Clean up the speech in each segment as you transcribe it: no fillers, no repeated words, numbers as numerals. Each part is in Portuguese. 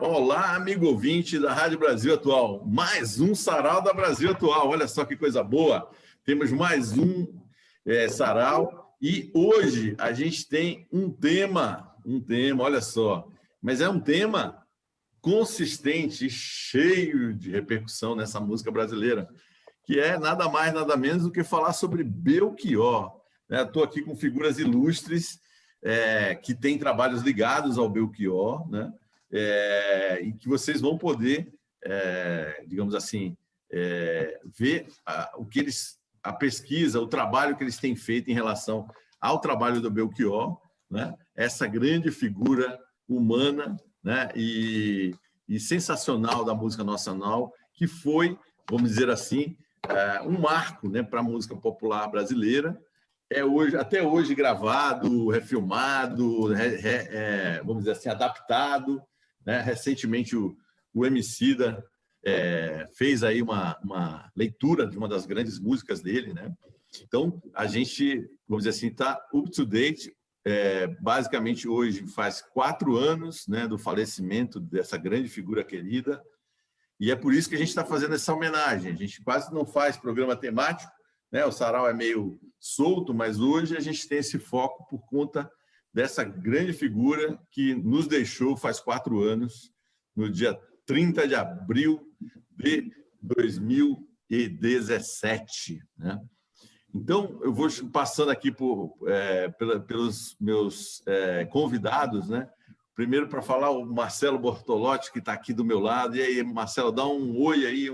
Olá, amigo ouvinte da Rádio Brasil Atual. Mais um Sarau da Brasil Atual. Olha só que coisa boa. Temos mais um Sarau e hoje a gente tem um tema, olha só. Mas é um tema consistente, cheio de repercussão nessa música brasileira, que é nada mais, nada menos do que falar sobre Belchior. Estou aqui com figuras ilustres que têm trabalhos ligados ao Belchior, né? E que vocês vão poder, digamos assim, ver a pesquisa, o trabalho que eles têm feito em relação ao trabalho do Belchior, né? Essa grande figura humana, né? e sensacional da música nacional, que foi, vamos dizer assim, um marco, né, para a música popular brasileira. Até hoje gravado, refilmado, vamos dizer assim, adaptado, né? Recentemente o Emicida fez aí uma leitura de uma das grandes músicas dele, né? Então a gente, vamos dizer assim, está up to date. Basicamente hoje faz 4 anos, né, do falecimento dessa grande figura querida, e é por isso que a gente está fazendo essa homenagem. A gente quase não faz programa temático, né? O Sarau é meio solto, mas hoje a gente tem esse foco por conta dessa grande figura que nos deixou faz 4 anos, no dia 30 de abril de 2017. Né? Então, eu vou passando aqui pelos meus convidados, né? Primeiro, para falar, o Marcelo Bortolotti, que está aqui do meu lado. E aí, Marcelo, dá um oi aí,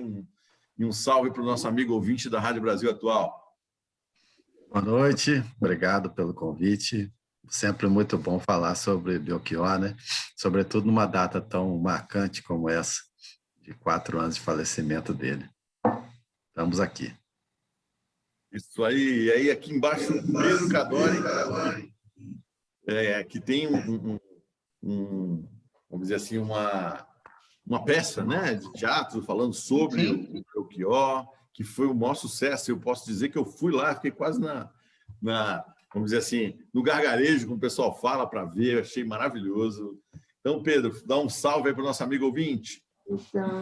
e um salve para o nosso amigo ouvinte da Rádio Brasil Atual. Boa noite, obrigado pelo convite. Sempre muito bom falar sobre Belchior, né? Sobretudo numa data tão marcante como essa, de 4 anos de falecimento dele. Estamos aqui. Isso aí. E aí, aqui embaixo, o Pedro Cadore, que tem vamos dizer assim, uma peça, né, de teatro falando sobre o Belchior, que foi o maior sucesso. Eu posso dizer que eu fui lá, fiquei quase vamos dizer assim, no gargarejo, como o pessoal fala, para ver, achei maravilhoso. Então, Pedro, dá um salve aí para o nosso amigo ouvinte.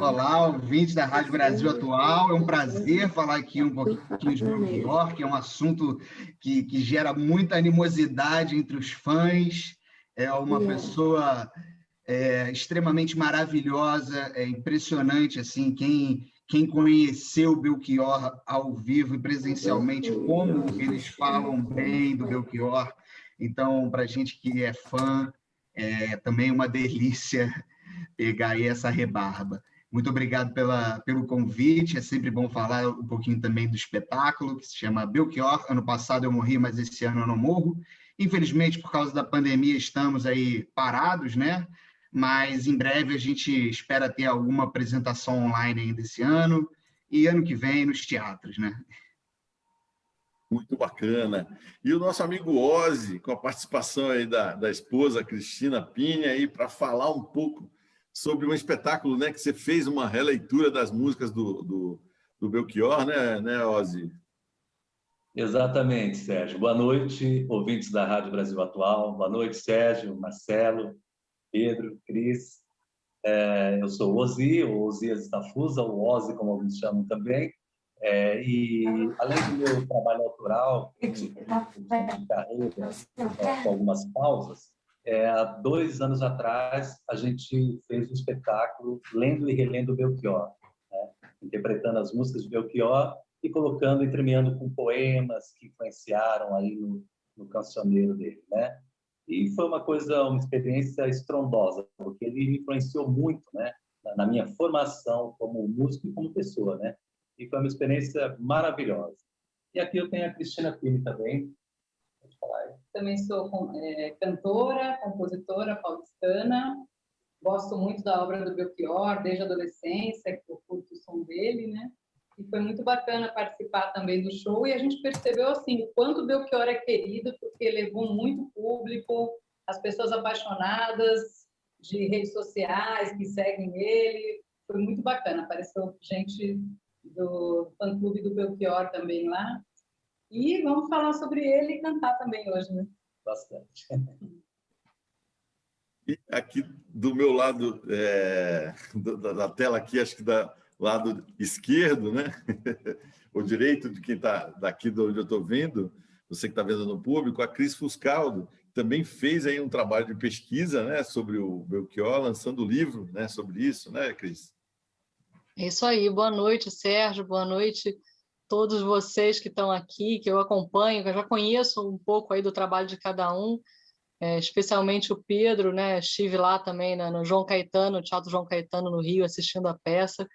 Olá, ouvintes da Rádio Brasil Atual. É um prazer falar aqui um pouquinho de Belchior, que é um assunto que gera muita animosidade entre os fãs. É uma pessoa extremamente maravilhosa, impressionante, assim, quem conheceu o Belchior ao vivo e presencialmente, como eles falam bem do Belchior. Então, para a gente que é fã, é também uma delícia pegar aí essa rebarba. Muito obrigado pelo convite, é sempre bom falar um pouquinho também do espetáculo, que se chama Belchior. Ano passado eu morri, mas esse ano eu não morro. Infelizmente, por causa da pandemia, estamos aí parados, né? Mas em breve a gente espera ter alguma apresentação online ainda esse ano, e ano que vem nos teatros, né? Muito bacana. E o nosso amigo Ozzy, com a participação aí da esposa Cristina Pinha, aí para falar um pouco sobre um espetáculo, né, que você fez uma releitura das músicas do Belchior, né, Ozzy? Exatamente, Sérgio. Boa noite, ouvintes da Rádio Brasil Atual. Boa noite, Sérgio, Marcelo, Pedro, Cris. Eu sou o Ozzy, o Osias Estafusa, o Ozzy, como alguns chamam também. E, além do meu trabalho autoral, de carreira, com algumas pausas, há 2 anos atrás, a gente fez um espetáculo lendo e relendo Belchior, né? Interpretando as músicas de Belchior e colocando, entremeando com poemas que influenciaram aí no cancioneiro dele, né? E foi uma experiência estrondosa, porque ele me influenciou muito, né, na minha formação como músico e como pessoa, né? E foi uma experiência maravilhosa. E aqui eu tenho a Cristina Pini também. Pode falar aí. Também sou cantora, compositora paulistana. Gosto muito da obra do Belchior, desde a adolescência, que eu curto o som dele, né? E foi muito bacana participar também do show. E a gente percebeu, assim, o quanto o Belchior é querido, porque levou muito público, as pessoas apaixonadas de redes sociais que seguem ele. Foi muito bacana. Apareceu gente do fã-clube do Belchior também lá. E vamos falar sobre ele e cantar também hoje, né? Bastante. E aqui do meu lado da tela aqui, acho que da lado esquerdo, né? Ou direito de quem está daqui de onde eu estou vendo, você que está vendo no público, a Cris Fuscaldo também fez aí um trabalho de pesquisa, né, sobre o Belchior, lançando o livro, né, sobre isso, né, Cris? É isso aí. Boa noite, Sérgio. Boa noite todos vocês que estão aqui, que eu acompanho, que eu já conheço um pouco aí do trabalho de cada um, especialmente o Pedro, né? Estive lá também no João Caetano, Teatro João Caetano no Rio, assistindo a peça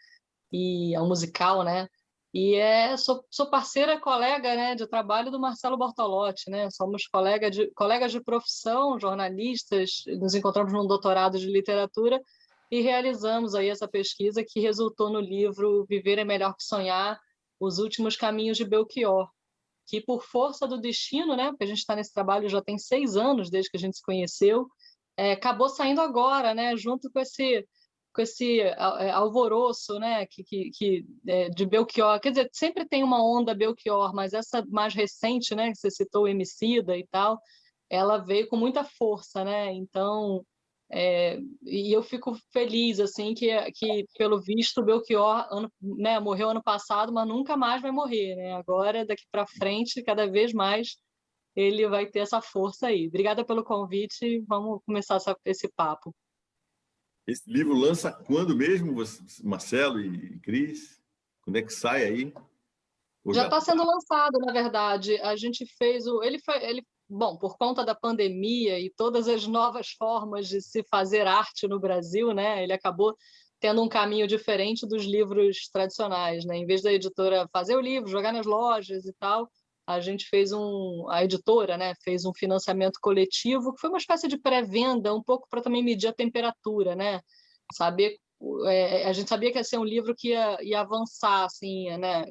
e ao musical, né? E sou parceira, colega, né, de trabalho do Marcelo Bortolotti, né? Somos colegas de profissão, jornalistas, nos encontramos num doutorado de literatura e realizamos aí essa pesquisa que resultou no livro Viver é Melhor que Sonhar, Os Últimos Caminhos de Belchior, que por força do destino, né, porque a gente está nesse trabalho já tem 6 anos desde que a gente se conheceu, acabou saindo agora, né, junto com esse alvoroço, né, de Belchior. Quer dizer, sempre tem uma onda Belchior, mas essa mais recente, né, que você citou, o Emicida e tal, ela veio com muita força, né? Então, e eu fico feliz assim que pelo visto o Belchior né, morreu ano passado, mas nunca mais vai morrer, né? Agora, daqui para frente, cada vez mais ele vai ter essa força aí. Obrigada pelo convite, vamos começar esse papo. Esse livro lança quando mesmo, Marcelo e Cris? Quando é que sai aí? Já está sendo lançado, na verdade. A gente fez bom, por conta da pandemia e todas as novas formas de se fazer arte no Brasil, né? Ele acabou tendo um caminho diferente dos livros tradicionais, né? Em vez da editora fazer o livro, jogar nas lojas e tal, a gente a editora, né, fez um financiamento coletivo, que foi uma espécie de pré-venda, um pouco para também medir a temperatura, né? Saber, a gente sabia que ia ser um livro que ia avançar, assim, né?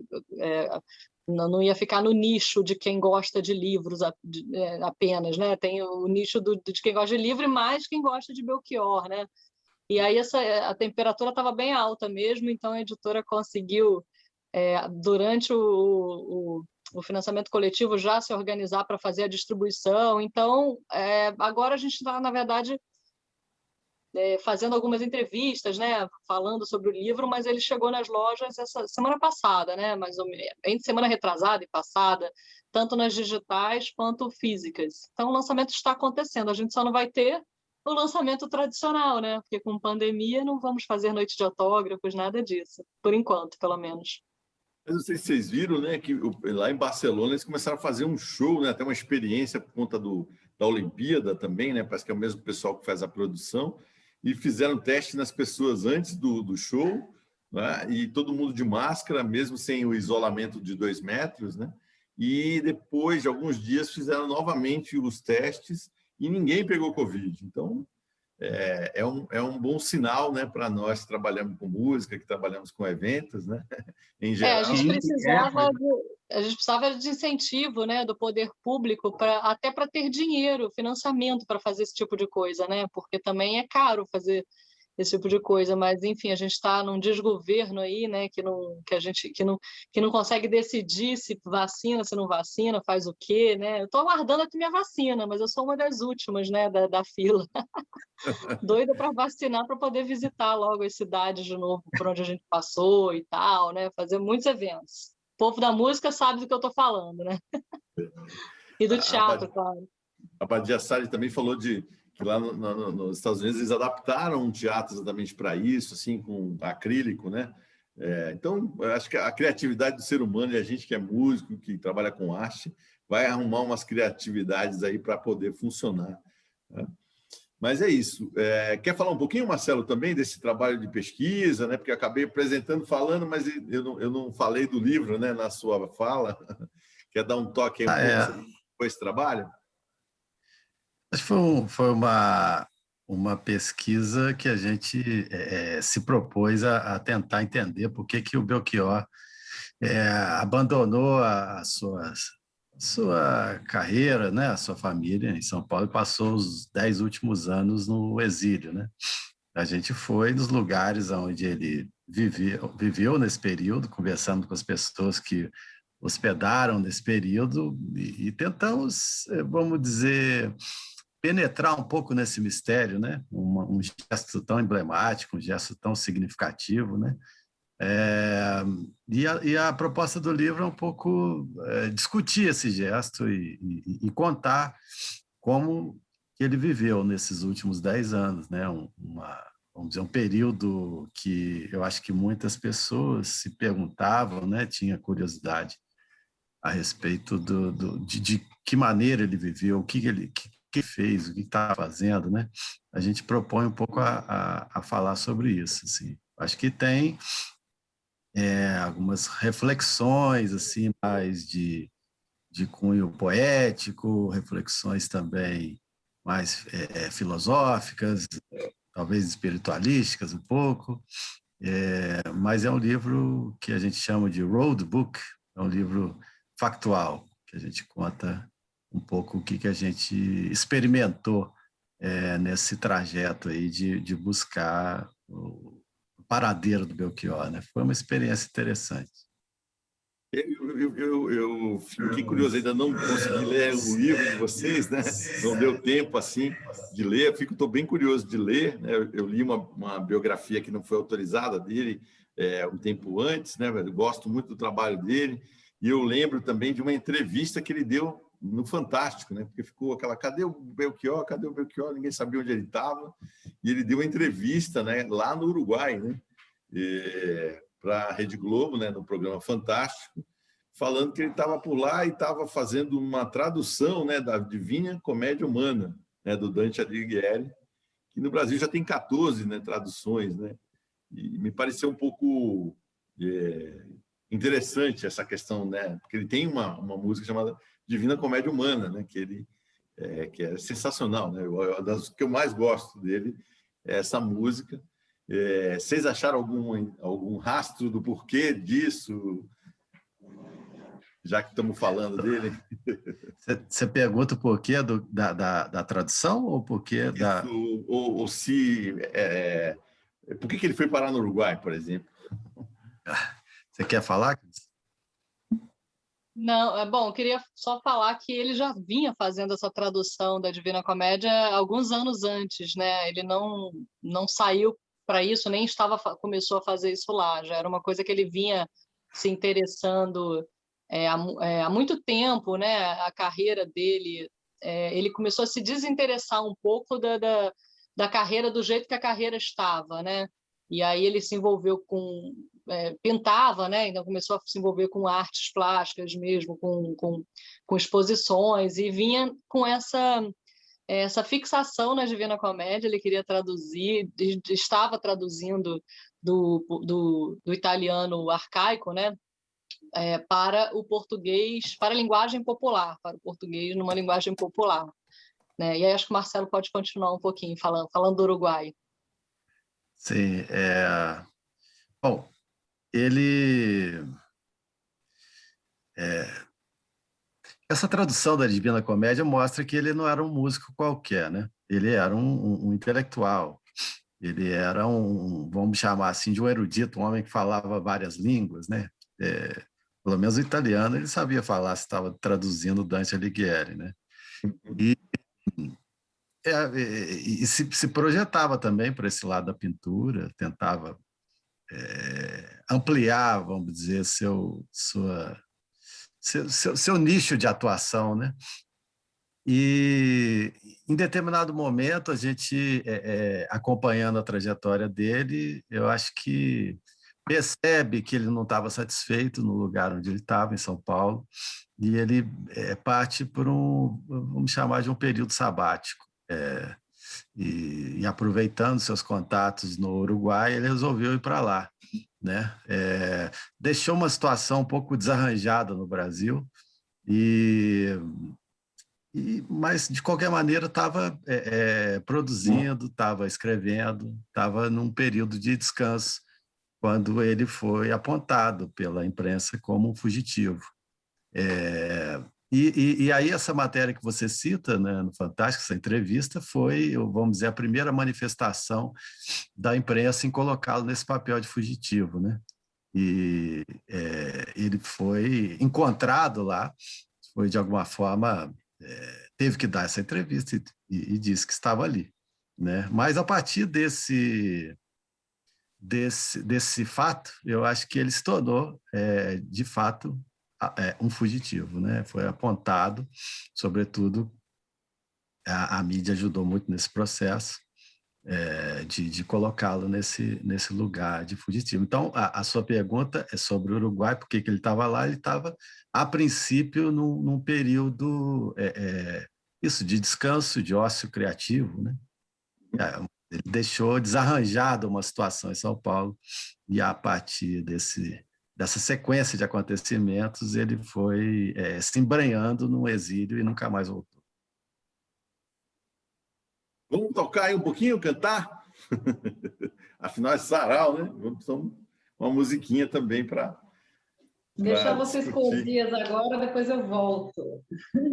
Não ia ficar no nicho de quem gosta de livros apenas, né? Tem o nicho de quem gosta de livro e mais quem gosta de Belchior, né? E aí a temperatura estava bem alta mesmo, então a editora conseguiu, durante o financiamento coletivo, já se organizar para fazer a distribuição. Então, agora a gente está, na verdade, fazendo algumas entrevistas, né, falando sobre o livro, mas ele chegou nas lojas essa semana passada, né, mais ou menos, entre semana retrasada e passada, tanto nas digitais quanto físicas. Então, o lançamento está acontecendo, a gente só não vai ter o lançamento tradicional, né, porque com pandemia não vamos fazer noite de autógrafos, nada disso, por enquanto, pelo menos. Mas não sei se vocês viram, né, que lá em Barcelona eles começaram a fazer um show, né, até uma experiência por conta da Olimpíada também, né, parece que é o mesmo pessoal que faz a produção, e fizeram teste nas pessoas antes do show, né, e todo mundo de máscara, mesmo sem o isolamento de 2 metros, né, e depois de alguns dias fizeram novamente os testes e ninguém pegou Covid. Então, é um bom sinal, né, para nós que trabalhamos com música, que trabalhamos com eventos, né, em geral. A gente precisava de incentivo, né, do poder público até para ter dinheiro, financiamento para fazer esse tipo de coisa, né, porque também é caro fazer esse tipo de coisa, mas enfim, a gente está num desgoverno aí, né, que não consegue decidir se vacina, se não vacina, faz o quê, né? Eu estou aguardando aqui minha vacina, mas eu sou uma das últimas, né, da fila. Doida para vacinar, para poder visitar logo as cidades de novo, por onde a gente passou e tal, né? Fazer muitos eventos. O povo da música sabe do que eu estou falando, né? E do teatro, claro. A Badia Sari também falou que lá nos Estados Unidos eles adaptaram um teatro exatamente para isso, assim, com acrílico, né? Então, eu acho que a criatividade do ser humano, e a gente que é músico, que trabalha com arte, vai arrumar umas criatividades aí para poder funcionar, né? Mas é isso. Quer falar um pouquinho, Marcelo, também desse trabalho de pesquisa, né? Porque eu acabei apresentando, falando, mas eu não falei do livro, né, na sua fala. Quer dar um toque aí sobre esse trabalho? Acho que foi uma pesquisa que a gente se propôs a tentar entender por que o Belchior abandonou a sua carreira, né, a sua família em São Paulo, e passou os 10 últimos anos no exílio, né? A gente foi nos lugares onde ele viveu nesse período, conversando com as pessoas que hospedaram nesse período e tentamos, vamos dizer, penetrar um pouco nesse mistério, né? Um gesto tão emblemático, um gesto tão significativo, né? E a proposta do livro é um pouco discutir esse gesto e contar como que ele viveu nesses últimos 10 anos, né? Vamos dizer, um período que eu acho que muitas pessoas se perguntavam, né? Tinha curiosidade a respeito de que maneira ele viveu, o que ele fez, o que estava fazendo, né? A gente propõe um pouco a falar sobre isso, assim. Acho que tem algumas reflexões assim mais de cunho poético, reflexões também mais filosóficas, talvez espiritualísticas um pouco, mas é um livro que a gente chama de road book, é um livro factual, que a gente conta um pouco o que a gente experimentou nesse trajeto aí de buscar o paradeiro do Belchior, né? Foi uma experiência interessante. Eu fiquei curioso, ainda não consegui ler o livro de vocês, né? Não deu tempo assim de ler. Estou bem curioso de ler, né? Eu li uma biografia que não foi autorizada dele um tempo antes, né? Eu gosto muito do trabalho dele e eu lembro também de uma entrevista que ele deu no Fantástico, né? Porque ficou aquela, cadê o Belchior? Cadê o Belchior? Ninguém sabia onde ele estava. E ele deu uma entrevista, né? Lá no Uruguai, né? Para a Rede Globo, né? No programa Fantástico, falando que ele estava por lá e estava fazendo uma tradução, né? Da Divina Comédia Humana, né? Do Dante Alighieri, que no Brasil já tem 14, né? Traduções, né? E me pareceu um pouco interessante essa questão, né? Porque ele tem uma música chamada Divina Comédia Humana, né? Que é sensacional, né? Das que eu mais gosto dele é essa música. Vocês acharam algum rastro do porquê disso, já que estamos falando dele? Você pergunta o porquê da tradução ou o porquê da... Ou se... por que ele foi parar no Uruguai, por exemplo? Você quer falar? Não, bom, eu queria só falar que ele já vinha fazendo essa tradução da Divina Comédia alguns anos antes, né? Ele não saiu para isso, nem começou a fazer isso lá. Já era uma coisa que ele vinha se interessando há muito tempo, né? A carreira dele, ele começou a se desinteressar um pouco da carreira do jeito que a carreira estava, né? E aí ele se envolveu pintava, né? Então começou a se envolver com artes plásticas mesmo, com exposições, e vinha com essa fixação na Divina Comédia. Ele queria traduzir, estava traduzindo do italiano arcaico, né? Para o português, para a linguagem popular, para o português numa linguagem popular, né? E aí acho que o Marcelo pode continuar um pouquinho falando do Uruguai. Sim, bom, ele... Essa tradução da Divina Comédia mostra que ele não era um músico qualquer, né? Ele era um intelectual, ele era vamos chamar assim, de um erudito, um homem que falava várias línguas, né? Pelo menos o italiano ele sabia falar, se estava traduzindo Dante Alighieri, né? E se projetava também para esse lado da pintura, tentava ampliar, vamos dizer, seu nicho de atuação, né? E em determinado momento a gente acompanhando a trajetória dele, eu acho que percebe que ele não estava satisfeito no lugar onde ele estava, em São Paulo, e ele parte por vamos chamar de um período sabático. E aproveitando seus contatos no Uruguai, ele resolveu ir para lá, né? Deixou uma situação um pouco desarranjada no Brasil, mas de qualquer maneira estava produzindo, estava escrevendo, estava num período de descanso quando ele foi apontado pela imprensa como um fugitivo. E aí essa matéria que você cita, né, no Fantástico, essa entrevista, foi, vamos dizer, a primeira manifestação da imprensa em colocá-lo nesse papel de fugitivo, né? E ele foi encontrado lá, foi de alguma forma teve que dar essa entrevista e disse que estava ali, né? Mas a partir desse fato, eu acho que ele se tornou, de fato, um fugitivo, né? Foi apontado, sobretudo, a mídia ajudou muito nesse processo, de colocá-lo nesse lugar de fugitivo. Então, a sua pergunta é sobre o Uruguai, por que ele estava lá? Ele estava, a princípio, num período isso, de descanso, de ócio criativo, né? Ele deixou desarranjada uma situação em São Paulo e, a partir dessa sequência de acontecimentos, ele foi se embranhando num exílio e nunca mais voltou. Vamos tocar aí um pouquinho, cantar? Afinal, é sarau, né? Vamos uma musiquinha também para deixar vocês com os dias agora, depois eu volto.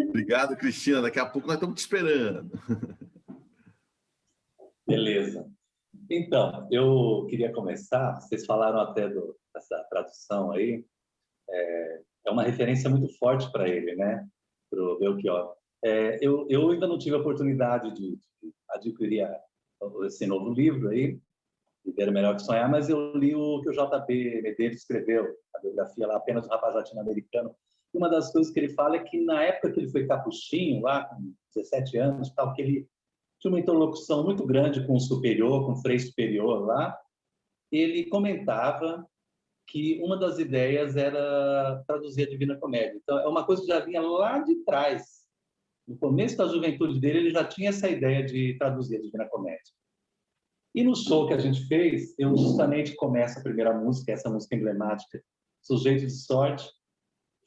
Obrigado, Cristina. Daqui a pouco nós estamos te esperando. Beleza. Então, eu queria começar, vocês falaram até dessa tradução aí, é uma referência muito forte para ele, né? Para o Belchior. Eu ainda não tive a oportunidade de adquirir esse novo livro aí, Viver Melhor que Sonhar, mas eu li o que o J.B. Medeiros escreveu, a biografia lá, Apenas um Rapaz Latino-Americano. E uma das coisas que ele fala é que na época que ele foi capuchinho, lá com 17 anos, tal, que ele tinha uma interlocução muito grande com o superior, com o frei superior lá, ele comentava que uma das ideias era traduzir a Divina Comédia. Então, é uma coisa que já vinha lá de trás. No começo da juventude dele, ele já tinha essa ideia de traduzir a Divina Comédia. E no show que a gente fez, eu justamente começo a primeira música, essa música emblemática, Sujeito de Sorte,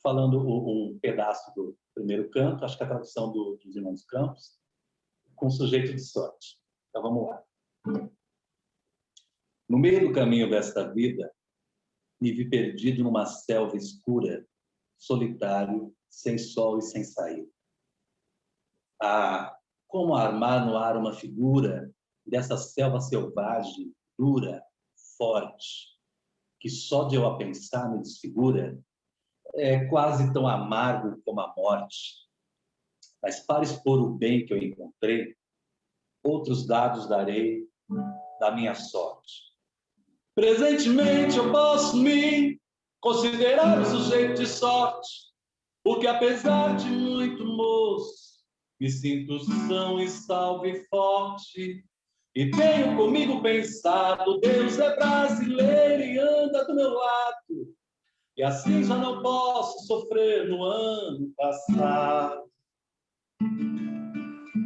falando um pedaço do primeiro canto, acho que a tradução dos Irmãos Campos, com Sujeito de Sorte. Então, vamos lá. No meio do caminho desta vida, me vi perdido numa selva escura, solitário, sem sol e sem saída. Ah, como armar no ar uma figura dessa selva selvagem, dura, forte, que só de eu a pensar me desfigura, é quase tão amargo como a morte. Mas para expor o bem que eu encontrei, outros dados darei da minha sorte. Presentemente eu posso me considerar um sujeito de sorte, porque apesar de muito moço, me sinto são e salvo e forte. E tenho comigo pensado, Deus é brasileiro e anda do meu lado. E assim já não posso sofrer no ano passado.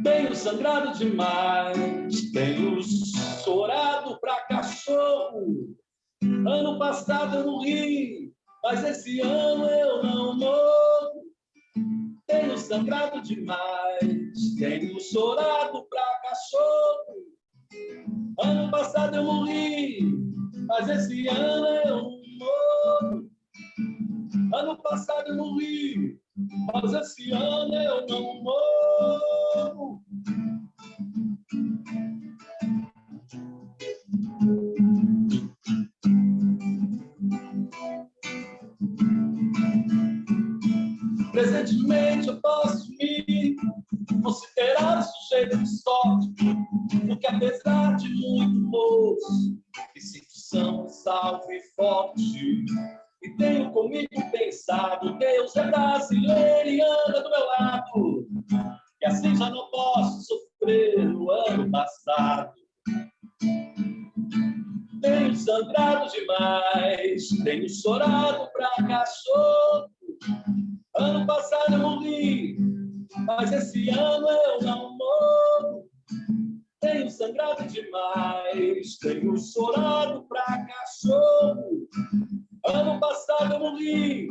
Tenho sangrado demais, tenho chorado pra cachorro. Ano passado eu morri, mas esse ano eu não morro. Tenho sangrado demais, tenho chorado pra cachorro. Ano passado eu morri, mas esse ano eu não morro. Ano passado eu morri, mas esse ano eu não morro. Presentemente eu posso me considerar sujeito de sorte, porque apesar de muito moço, me sinto são, salvo e forte. E tenho comigo pensado, Deus é brasileiro e anda do meu lado. E assim já não posso sofrer no ano passado. Tenho sangrado demais, tenho chorado pra cachorro. Ano passado eu morri, mas esse ano eu não morro. Tenho sangrado demais, tenho chorado pra cachorro. Ano passado eu morri,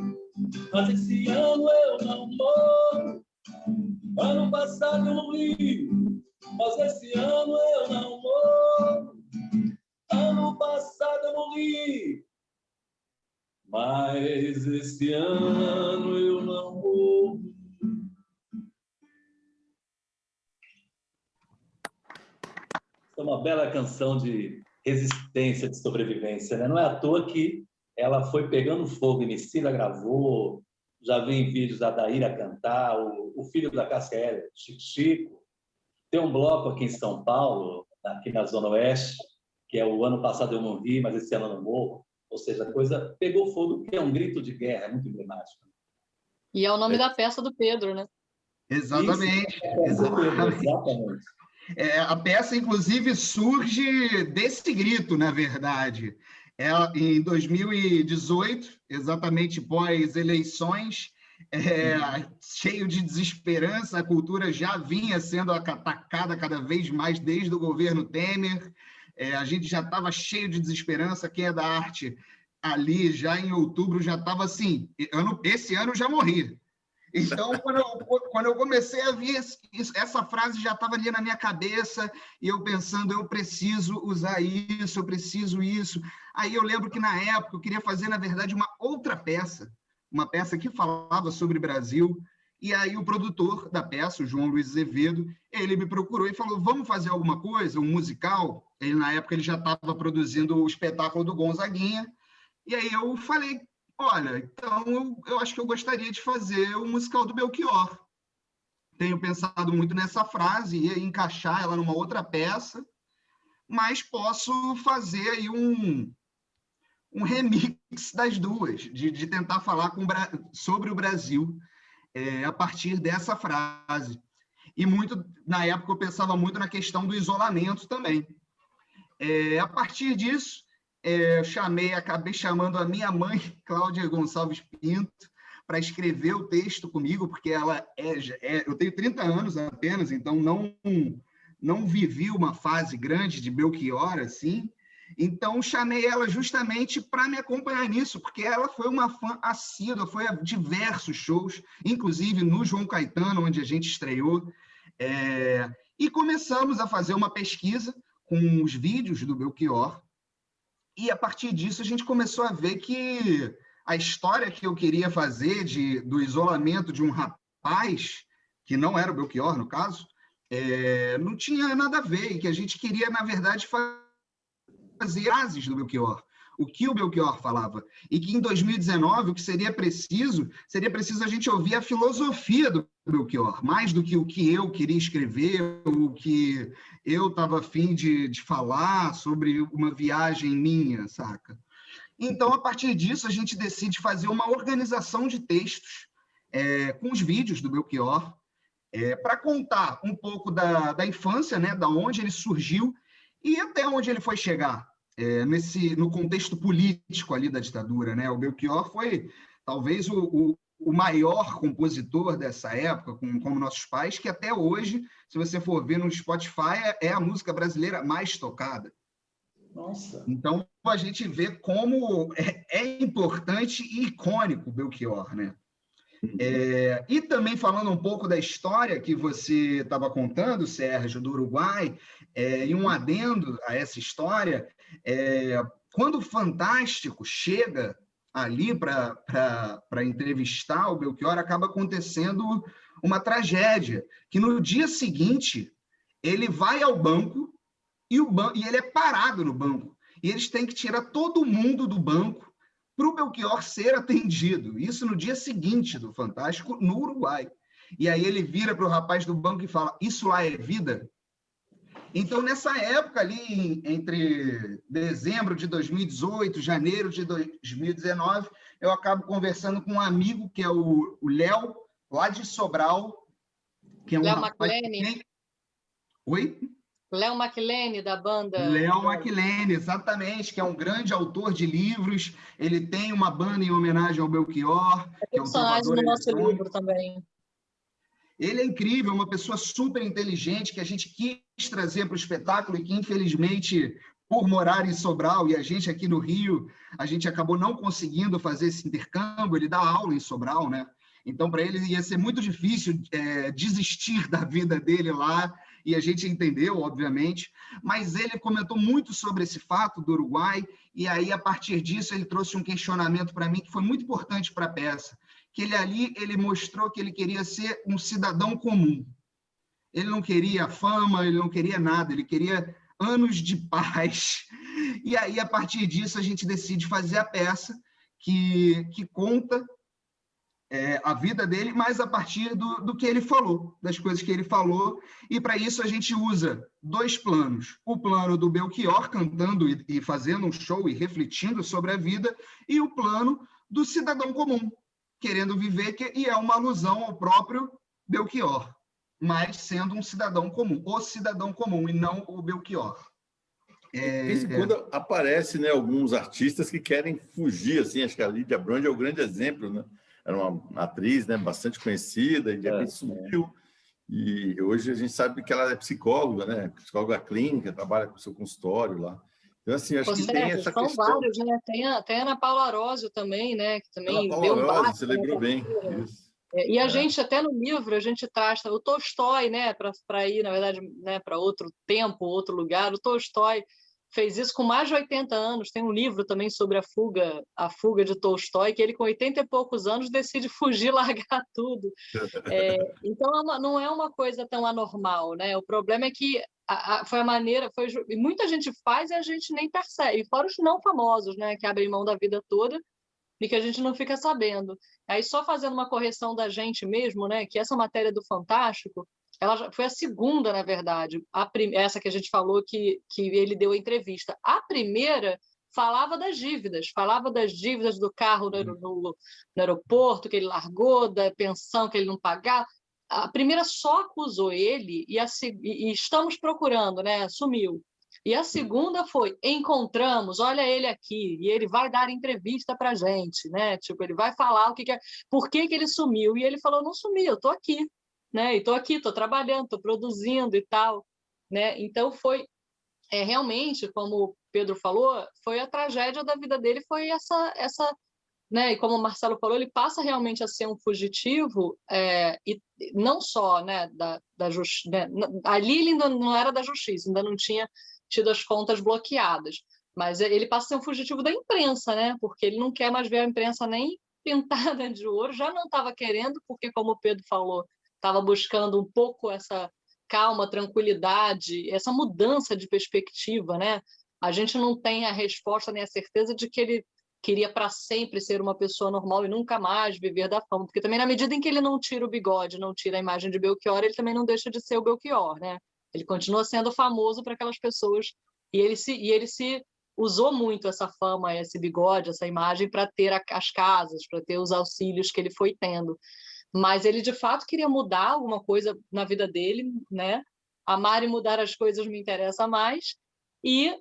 mas esse ano eu não morro. Ano passado eu morri, mas esse ano eu não morro. Ano passado eu morri, mas esse ano eu não morro. É uma bela canção de resistência, de sobrevivência, né? Não é à toa que ela foi pegando fogo. Emicida gravou, já vi em vídeos a Daíra cantar, o filho da Cássia, Chico. Tem um bloco aqui em São Paulo, aqui na Zona Oeste, que é o ano passado eu não vi, mas esse ano eu não morro. Ou seja, a coisa pegou fogo, que é um grito de guerra, é muito emblemático. E é o nome da peça do Pedro, né? Exatamente. Exatamente. A peça, inclusive, surge desse grito, na verdade. Em 2018, exatamente pós-eleições, cheio de desesperança, a cultura já vinha sendo atacada cada vez mais desde o governo Temer. A gente já estava cheio de desesperança. Quem é da arte ali, já em outubro, já estava assim, esse ano já morri. Então, quando eu comecei a ver essa frase, já estava ali na minha cabeça, e eu pensando, eu preciso usar isso, eu preciso isso. Aí eu lembro que, na época, eu queria fazer, na verdade, uma outra peça, uma peça que falava sobre o Brasil, e aí o produtor da peça, o João Luiz Azevedo, ele me procurou e falou, vamos fazer alguma coisa, um musical? Na época, ele já estava produzindo o espetáculo do Gonzaguinha, e aí eu falei, olha, então eu acho que eu gostaria de fazer o musical do Belchior. Tenho pensado muito nessa frase, ia encaixar ela numa outra peça, mas posso fazer aí um remix das duas, de tentar falar sobre o Brasil a partir dessa frase. E muito, na época, eu pensava muito na questão do isolamento também. A partir disso, acabei chamando a minha mãe, Cláudia Gonçalves Pinto, para escrever o texto comigo, porque ela eu tenho 30 anos apenas, então não vivi uma fase grande de Belchior, assim. Então, chamei ela justamente para me acompanhar nisso, porque ela foi uma fã assídua, foi a diversos shows, inclusive no João Caetano, onde a gente estreou, e começamos a fazer uma pesquisa com os vídeos do Belchior, e a partir disso a gente começou a ver que a história que eu queria fazer do isolamento de um rapaz, que não era o Belchior, no caso, não tinha nada a ver, e que a gente queria, na verdade, fazer frases do Belchior, o que o Belchior falava, e que em 2019 o que seria preciso a gente ouvir a filosofia do Belchior, mais do que o que eu queria escrever, o que eu estava a fim de falar sobre uma viagem minha, saca? Então, a partir disso, a gente decide fazer uma organização de textos com os vídeos do Belchior, para contar um pouco da infância, né, da onde ele surgiu e até onde ele foi chegar, no contexto político ali da ditadura, né? O Belchior foi talvez o maior compositor dessa época, como nossos pais, que até hoje, se você for ver no Spotify, é a música brasileira mais tocada. Nossa. Então, a gente vê como é importante e icônico o Belchior, né? E também falando um pouco da história que você estava contando, Sérgio, do Uruguai, e um adendo a essa história, quando o Fantástico chega ali para entrevistar o Belchior, acaba acontecendo uma tragédia, que no dia seguinte ele vai ao banco e ele é parado no banco, e eles têm que tirar todo mundo do banco para o Belchior ser atendido. Isso no dia seguinte do Fantástico, no Uruguai. E aí ele vira para o rapaz do banco e fala, isso lá é vida? Então, nessa época ali, entre dezembro de 2018, janeiro de 2019, eu acabo conversando com um amigo, que é o Léo, lá de Sobral, que é um Léo rapaz... Oi? Léo Maclene, da banda... Léo Maclene, exatamente, que é um grande autor de livros. Ele tem uma banda em homenagem ao Belchior. É personagem no nosso livro também. Ele é incrível, uma pessoa super inteligente que a gente quis trazer para o espetáculo e que, infelizmente, por morar em Sobral e a gente aqui no Rio, a gente acabou não conseguindo fazer esse intercâmbio. Ele dá aula em Sobral, né? Então, para ele ia ser muito difícil desistir da vida dele lá, e a gente entendeu, obviamente, mas ele comentou muito sobre esse fato do Uruguai, e aí, a partir disso, ele trouxe um questionamento para mim que foi muito importante para a peça, que ele mostrou que ele queria ser um cidadão comum. Ele não queria fama, ele não queria nada, ele queria anos de paz. E aí, a partir disso, a gente decide fazer a peça que conta a vida dele, mas a partir do que ele falou, das coisas que ele falou, e para isso a gente usa 2 planos. O plano do Belchior cantando e fazendo um show e refletindo sobre a vida, e o plano do cidadão comum, querendo viver, e é uma alusão ao próprio Belchior, mas sendo um cidadão comum, o cidadão comum, e não o Belchior. De vez em quando aparece, né, alguns artistas que querem fugir, assim, acho que a Lídia Brand é o grande exemplo, né? Era uma atriz, né, bastante conhecida, e de repente sumiu. E hoje a gente sabe que ela é psicóloga, né? Psicóloga clínica, trabalha com o seu consultório lá. Então, assim, acho que tem essa são questão. Vários, né? Tem a Ana Paula Arósio também, né? Que também Ana deu Paula um Arósio, você lembrou bem. Isso. E a gente, até no livro, a gente traz o Tolstói, né? Para ir, na verdade, né, para outro tempo, outro lugar. O Tolstói fez isso com mais de 80 anos. Tem um livro também sobre a fuga de Tolstói, que ele, com 80 e poucos anos, decide fugir, largar tudo. Então, não é uma coisa tão anormal, né? O problema é que foi a maneira... muita gente faz e a gente nem percebe. E fora os não famosos, né? Que abrem mão da vida toda e que a gente não fica sabendo. Aí, só fazendo uma correção da gente mesmo, né? Que essa matéria do Fantástico, ela já foi a segunda, na verdade, essa que a gente falou que ele deu a entrevista. A primeira falava das dívidas do carro no aeroporto, que ele largou, da pensão que ele não pagava. A primeira só acusou ele e estamos procurando, né? Sumiu. E a segunda foi: encontramos, olha ele aqui, e ele vai dar entrevista para a gente, né? Tipo, ele vai falar por que ele sumiu. E ele falou: não sumi, eu estou aqui. Né? E estou aqui, estou trabalhando, estou produzindo e tal, né? Então foi realmente, como o Pedro falou, foi a tragédia da vida dele, foi essa, né? E como o Marcelo falou, ele passa realmente a ser um fugitivo, e não só, né, da justiça, né? Ali ele ainda não era da justiça, ainda não tinha tido as contas bloqueadas, mas ele passa a ser um fugitivo da imprensa, né? Porque ele não quer mais ver a imprensa nem pintada de ouro, já não estava querendo, porque, como o Pedro falou, estava buscando um pouco essa calma, tranquilidade, essa mudança de perspectiva, né? A gente não tem a resposta nem a certeza de que ele queria para sempre ser uma pessoa normal e nunca mais viver da fama, porque também, na medida em que ele não tira o bigode, não tira a imagem de Belchior, ele também não deixa de ser o Belchior, né? Ele continua sendo famoso para aquelas pessoas, e ele se usou muito essa fama, esse bigode, essa imagem, para ter as casas, para ter os auxílios que ele foi tendo. Mas ele, de fato, queria mudar alguma coisa na vida dele, né? Amar e mudar as coisas me interessa mais, e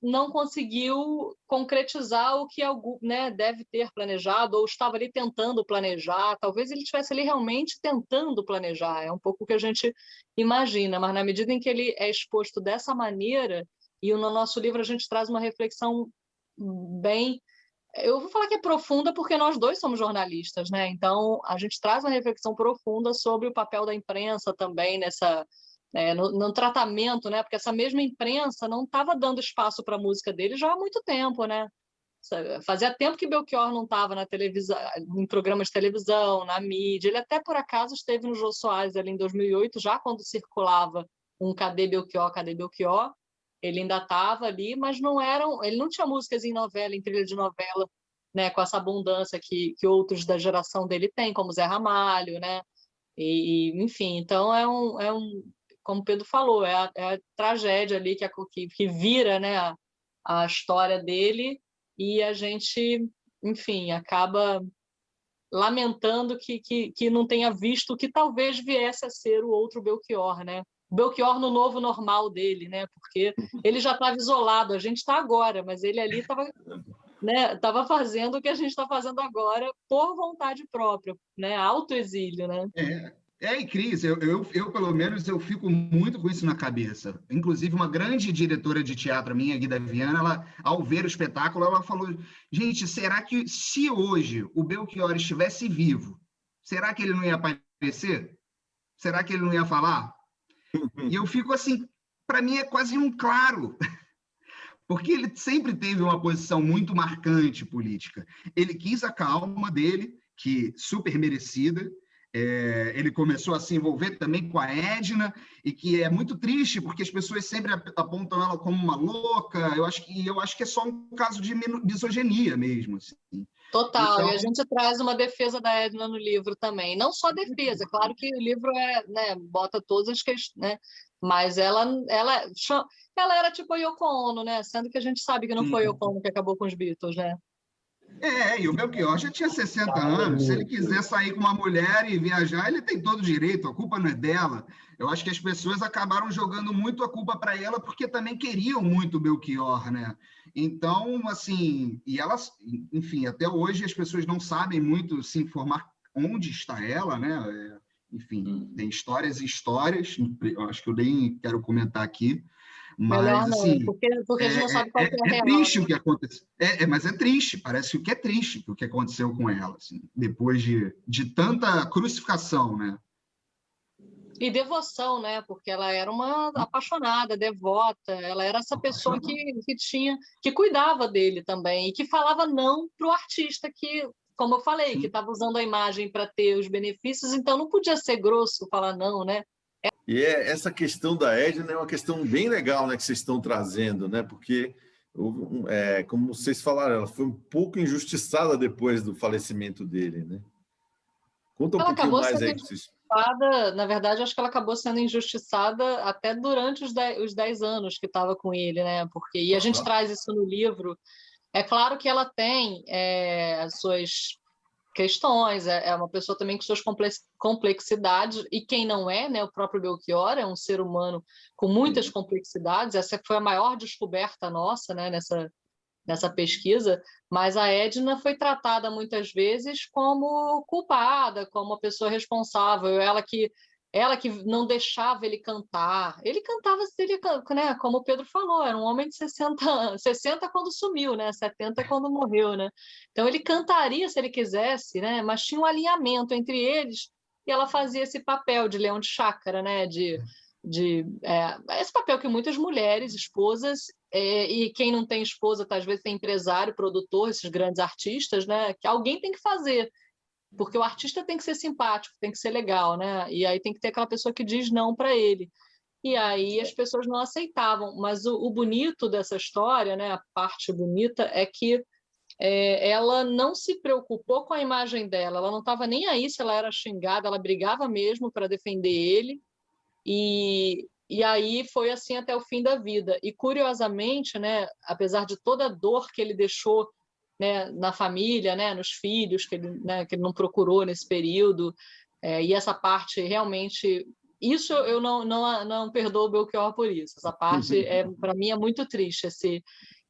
não conseguiu concretizar o que né, deve ter planejado, ou estava ali tentando planejar. Talvez ele estivesse ali realmente tentando planejar, é um pouco o que a gente imagina, mas na medida em que ele é exposto dessa maneira, e no nosso livro a gente traz uma reflexão bem... Eu vou falar que é profunda porque nós dois somos jornalistas, né? Então, a gente traz uma reflexão profunda sobre o papel da imprensa também no tratamento, né? Porque essa mesma imprensa não estava dando espaço para a música dele já há muito tempo, né? Fazia tempo que Belchior não estava na televisão, em programas de televisão, na mídia. Ele até, por acaso, esteve no Jô Soares ali em 2008, já quando circulava um Cadê Belchior, Cadê Belchior? Ele ainda estava ali, mas ele não tinha músicas em novela, em trilha de novela, né, com essa abundância que outros da geração dele têm, como Zé Ramalho, né? Enfim, então como o Pedro falou, é a tragédia ali que vira, né, a história dele, e a gente, enfim, acaba lamentando que não tenha visto o que talvez viesse a ser o outro Belchior, né? Belchior no novo normal dele, né? Porque ele já estava isolado, a gente está agora, mas ele ali estava, né, fazendo o que a gente está fazendo agora por vontade própria, né? Autoexílio, né? E Cris, eu pelo menos eu fico muito com isso na cabeça. Inclusive, uma grande diretora de teatro minha, Guida Viana, ela, ao ver o espetáculo, ela falou: gente, será que se hoje o Belchior estivesse vivo, será que ele não ia aparecer? Será que ele não ia falar? E eu fico assim, para mim é quase um claro, porque ele sempre teve uma posição muito marcante política. Ele quis a calma dele, que super merecida, ele começou a se envolver também com a Edna, e que é muito triste, porque as pessoas sempre apontam ela como uma louca. Eu acho que é só um caso de misoginia mesmo. Assim. Total, Então, e a gente traz uma defesa da Edna no livro também. Não só defesa, claro que o livro bota todas as questões, né? Mas ela era tipo a Yoko Ono, né? Sendo que a gente sabe que não foi a Yoko Ono que acabou com os Beatles, né? e o Belchior já tinha 60 anos. Se ele quiser sair com uma mulher e viajar, ele tem todo o direito, a culpa não é dela. Eu acho que as pessoas acabaram jogando muito a culpa para ela, porque também queriam muito o Belchior, né? Então, assim, e elas, enfim, até hoje as pessoas não sabem muito se informar onde está ela, né? Enfim, tem histórias e histórias, eu acho que eu nem quero comentar aqui. Melhor Mas, não, assim, porque a gente não sabe qual que é a real. triste o que aconteceu. Mas é triste, parece que é triste o que aconteceu com ela, assim, depois de tanta crucificação, né? E devoção, né? Porque ela era uma apaixonada, devota, ela era essa pessoa que cuidava dele também, e que falava não para o artista que, como eu falei, que estava usando a imagem para ter os benefícios, então não podia ser grosso falar não, né? E essa questão da Edna é uma questão bem legal, né, que vocês estão trazendo, né? Porque, como vocês falaram, ela foi um pouco injustiçada depois do falecimento dele, né? Conta um pouquinho mais aí. Na verdade, acho que ela acabou sendo injustiçada até durante os 10 anos que estava com ele, né? E a gente traz isso no livro. É claro que ela tem as suas questões, é uma pessoa também com suas complexidades, e quem não é, né? O próprio Belchior é um ser humano com muitas complexidades. Essa foi a maior descoberta nossa, né? Nessa pesquisa, mas a Edna foi tratada muitas vezes como culpada, como uma pessoa responsável, ela que não deixava ele cantar. Ele cantava, né, como o Pedro falou, era um homem de 60 quando sumiu, né, 70 quando morreu, né? Então ele cantaria se ele quisesse, né, mas tinha um alinhamento entre eles, e ela fazia esse papel de leão de chácara, né, esse papel que muitas mulheres, esposas, e quem não tem esposa, às vezes tem empresário, produtor, esses grandes artistas, né? Que alguém tem que fazer, porque o artista tem que ser simpático, tem que ser legal, né? E aí tem que ter aquela pessoa que diz não para ele. E aí as pessoas não aceitavam. Mas o bonito dessa história, né? A parte bonita é que ela não se preocupou com a imagem dela, ela não estava nem aí se ela era xingada, ela brigava mesmo para defender ele. E aí foi assim até o fim da vida. E, curiosamente, né, apesar de toda a dor que ele deixou, né, na família, né, nos filhos, que ele não procurou nesse período, e essa parte realmente... Isso eu não perdoo o Belchior por isso. Essa parte, para mim, é muito triste,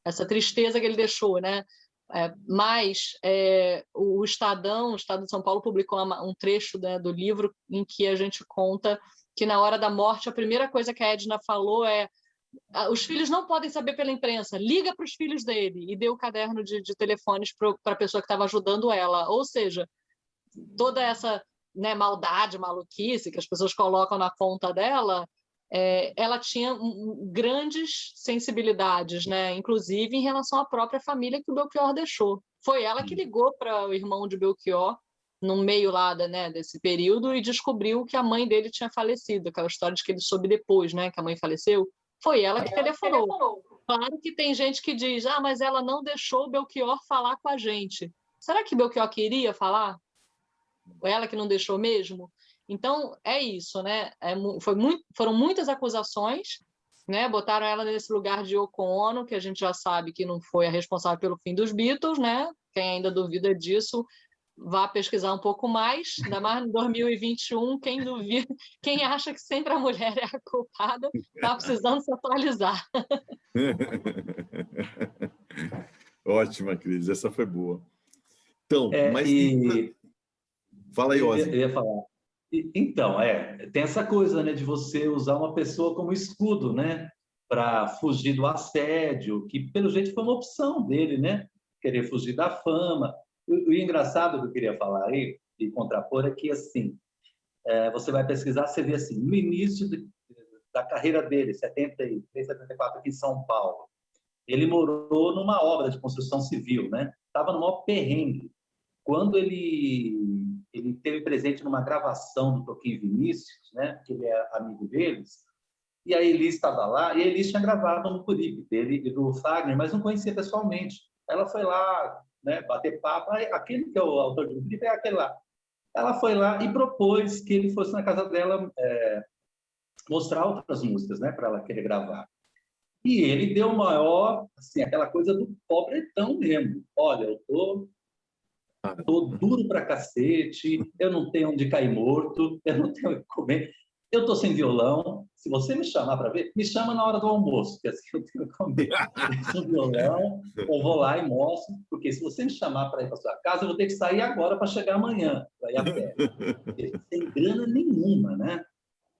essa tristeza que ele deixou, né? Mas o Estado de São Paulo publicou um trecho, né, do livro em que a gente conta que na hora da morte a primeira coisa que a Edna falou os filhos não podem saber pela imprensa, liga para os filhos dele, e deu o caderno de telefones para a pessoa que estava ajudando ela. Ou seja, toda essa, né, maldade, maluquice que as pessoas colocam na conta dela, ela tinha grandes sensibilidades, né? Inclusive em relação à própria família que o Belchior deixou. Foi ela que ligou para o irmão de Belchior no meio lá desse período e descobriu que a mãe dele tinha falecido, aquela história de que ele soube depois, né, que a mãe faleceu. Foi ela que telefonou. Claro que tem gente que diz, mas ela não deixou o Belchior falar com a gente. Será que Belchior queria falar? Ela que não deixou mesmo? Então, é isso, né? Foram muitas acusações, né? Botaram ela nesse lugar de Yoko Ono, que a gente já sabe que não foi a responsável pelo fim dos Beatles, né? Quem ainda duvida disso, vá pesquisar um pouco mais, ainda mais em 2021, quem duvida, quem acha que sempre a mulher é a culpada, está precisando se atualizar. Ótima, Cris, essa foi boa. Então, fala aí, Ozzy. Eu ia falar. Então, tem essa coisa, né, de você usar uma pessoa como escudo, né, para fugir do assédio, que pelo jeito foi uma opção dele, né, querer fugir da fama. O engraçado que eu queria falar aí, e contrapor, é que, assim, você vai pesquisar, você vê, assim, no início da carreira dele, 73, 74, aqui em São Paulo, ele morou numa obra de construção civil, né? Estava no maior perrengue. Quando ele ele teve presente numa gravação do Toquinho Vinícius, né, que ele é amigo deles, e a Elis estava lá, e a Elis tinha gravado no Curipe dele e do Fagner, mas não conhecia pessoalmente. Ela foi lá, né, bater papo, aquele que é o autor do Curipe é aquele lá. Ela foi lá e propôs que ele fosse na casa dela mostrar outras músicas, né, para ela querer gravar. E ele deu o maior, assim, aquela coisa do pobretão mesmo. Olha, eu tô duro pra cacete, eu não tenho onde cair morto, eu não tenho o que comer, eu tô sem violão. Se você me chamar para ver, me chama na hora do almoço, que assim eu tenho que comer sem violão, eu vou lá e mostro, porque se você me chamar para ir para sua casa, eu vou ter que sair agora para chegar amanhã, para ir a pé. Sem grana nenhuma, né?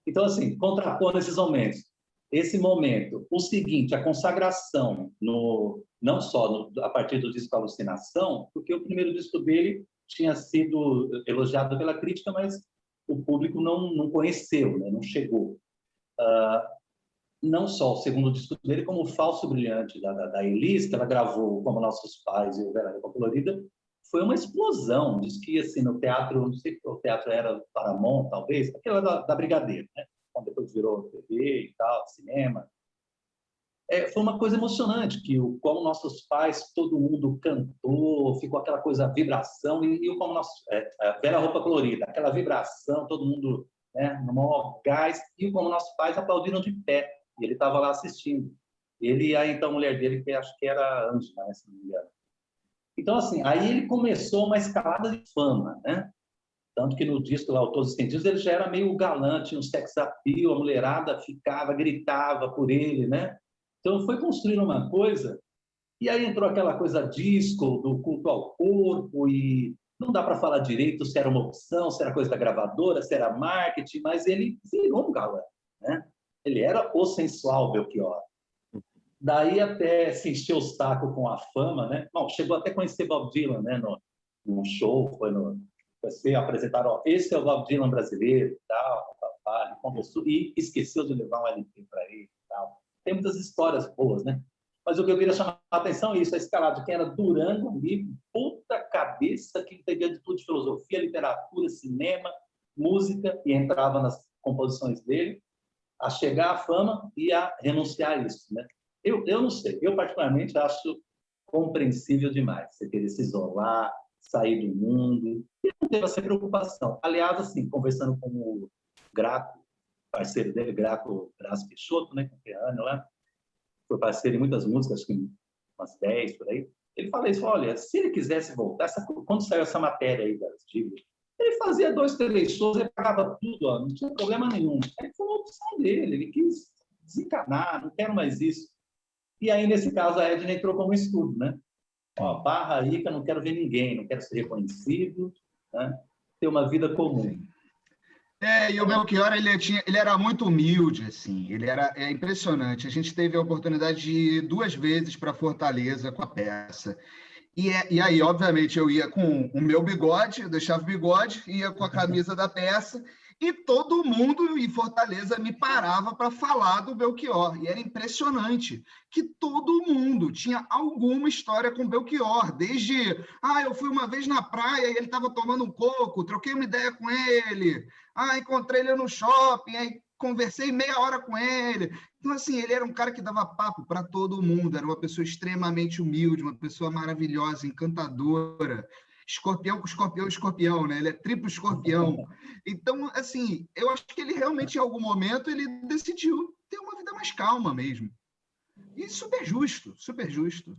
Então, assim, contrapor nesses momentos. Esse momento, o seguinte, a consagração, não só a partir do disco Alucinação, porque o primeiro disco dele tinha sido elogiado pela crítica, mas o público não conheceu, né? Não chegou. Não só o segundo disco dele, como o Falso Brilhante da Elis, que ela gravou Como Nossos Pais e o Vera Colorida, foi uma explosão. Diz que assim, no teatro, não sei se o teatro era Paramount, talvez, aquela da Brigadeiro, né? Quando depois virou TV e tal, cinema. Foi uma coisa emocionante, que o Como Nossos Pais, todo mundo cantou, ficou aquela coisa, vibração, e o Como Nossos... Vera Roupa Colorida, aquela vibração, todo mundo, né, no maior gás, e o Como Nossos Pais aplaudiram de pé, e ele estava lá assistindo. Ele e a então mulher dele, que acho que era a Ângela, né, se não me engano. Então, assim, aí ele começou uma escalada de fama, né? Tanto que no disco lá, o Todos os Sentidos, ele já era meio galante, um sex appeal, a mulherada ficava, gritava por ele, né? Então foi construindo uma coisa, e aí entrou aquela coisa disco, do culto ao corpo, e não dá para falar direito se era uma opção, se era coisa da gravadora, se era marketing, mas ele virou um galã, né? Ele era o sensual Belchior. Daí até se encheu o saco com a fama, né? Bom, chegou até a conhecer Bob Dylan, né? No show, apresentaram, ó, esse é o Bob Dylan brasileiro, e tal, e esqueceu de levar um LP para ele, e tal. Tem muitas histórias boas, né? Mas o que eu queria chamar a atenção é isso, a escalada de quem era Durango ali, puta cabeça, que entendia de tudo, de filosofia, literatura, cinema, música, e entrava nas composições dele, a chegar à fama e a renunciar a isso, né? Eu não sei, eu particularmente acho compreensível demais você querer se isolar, sair do mundo, e não ter essa preocupação. Aliás, assim, conversando com o Graco, parceiro dele, Graco Braz Peixoto, né, conterrâneo lá, foi parceiro em muitas músicas, acho que umas 10 por aí, ele fala isso, olha, se ele quisesse voltar, quando saiu essa matéria aí das dívidas, ele fazia 2, 3 shows, ele pagava tudo, ó, não tinha problema nenhum. Aí foi uma opção dele, ele quis desencanar, não quero mais isso. E aí, nesse caso, a Edna entrou como estudo, né? Ó, barra rica, não quero ver ninguém, não quero ser reconhecido, né? Ter uma vida comum. E o Belchior, ele era muito humilde, assim, é impressionante. A gente teve a oportunidade de ir 2 vezes para Fortaleza com a peça. E aí, obviamente, eu ia com o meu bigode, eu deixava o bigode, ia com a camisa da peça, e todo mundo em Fortaleza me parava para falar do Belchior. E era impressionante que todo mundo tinha alguma história com o Belchior, desde, eu fui uma vez na praia e ele estava tomando um coco, troquei uma ideia com ele, encontrei ele no shopping, aí conversei meia hora com ele. Então, assim, ele era um cara que dava papo para todo mundo, era uma pessoa extremamente humilde, uma pessoa maravilhosa, encantadora. Escorpião com escorpião, escorpião, né? Ele é triplo escorpião. Então, assim, eu acho que ele realmente, em algum momento, ele decidiu ter uma vida mais calma mesmo. E super justo, super justo.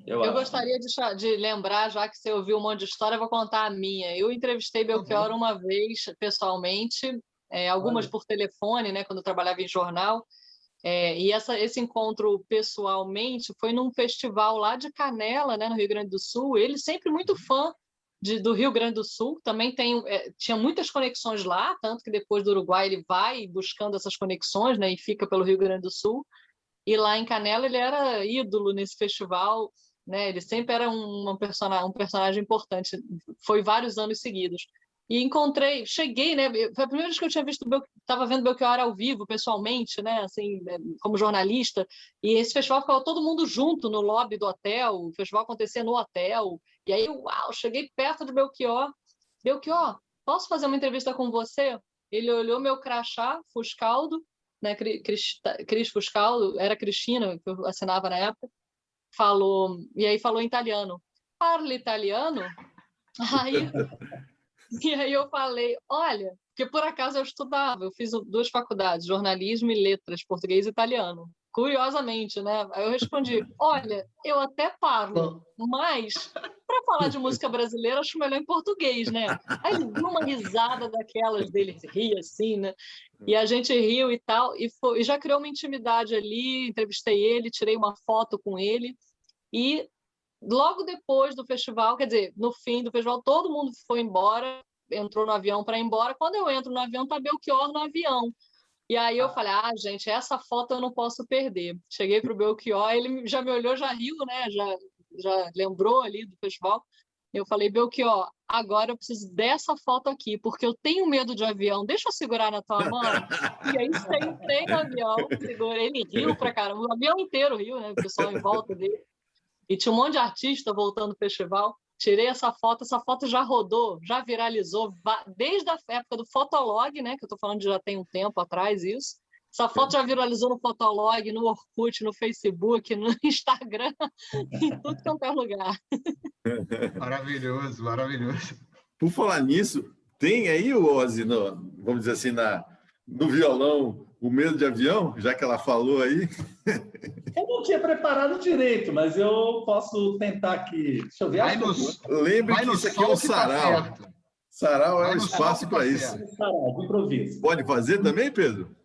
Eu gostaria de lembrar, já que você ouviu um monte de história, eu vou contar a minha. Eu entrevistei Belchior uma vez, pessoalmente, algumas por telefone, né, quando eu trabalhava em jornal. E esse encontro pessoalmente foi num festival lá de Canela, né, no Rio Grande do Sul. Ele sempre muito fã do Rio Grande do Sul, também tinha muitas conexões lá, tanto que depois do Uruguai ele vai buscando essas conexões, né, e fica pelo Rio Grande do Sul. E lá em Canela ele era ídolo nesse festival, né, ele sempre era um personagem importante, foi vários anos seguidos. E cheguei, né? Foi a primeira vez que eu tinha estava vendo Belchior ao vivo, pessoalmente, né? Assim, como jornalista. E esse festival ficava todo mundo junto no lobby do hotel, o festival acontecia no hotel. E aí, cheguei perto de Belchior Belchior, posso fazer uma entrevista com você? Ele olhou meu crachá, Fuscaldo, né, Cris Fuscaldo, era Cristina, que eu assinava na época, e aí falou em italiano. Parla italiano? E aí eu falei, olha, porque por acaso eu estudava, eu fiz 2 faculdades, jornalismo e letras, português e italiano. Curiosamente, né? Aí eu respondi, olha, eu até parlo, mas para falar de música brasileira, acho melhor em português, né? Aí ele deu uma risada daquelas dele, ria assim, né? E a gente riu e tal, e já criou uma intimidade ali, entrevistei ele, tirei uma foto com ele, e logo depois do festival, quer dizer, no fim do festival, todo mundo foi embora, entrou no avião para ir embora. Quando eu entro no avião, tá Belchior no avião. E aí eu falei, gente, essa foto eu não posso perder. Cheguei pro Belchior, ele já me olhou, já riu, né? Já lembrou ali do festival. Eu falei, Belchior, agora eu preciso dessa foto aqui, porque eu tenho medo de avião. Deixa eu segurar na tua mão. E aí sentei no avião, segurei, ele riu pra caramba. O avião inteiro riu, né? O pessoal em volta dele. E tinha um monte de artista voltando do festival. Tirei essa foto já rodou, já viralizou, desde a época do Fotolog, né? Que eu estou falando de já tem um tempo atrás isso. Essa foto já viralizou no Fotolog, no Orkut, no Facebook, no Instagram, em tudo quanto é lugar. Maravilhoso, maravilhoso. Por falar nisso, tem aí o Ozzy, vamos dizer assim, no violão, o medo de avião, já que ela falou aí? Eu não tinha preparado direito, mas eu posso tentar aqui. Deixa eu ver. Lembre que isso aqui é um sarau. Tá, sarau é um espaço para isso. Sarau, de improviso. Pode fazer também, Pedro?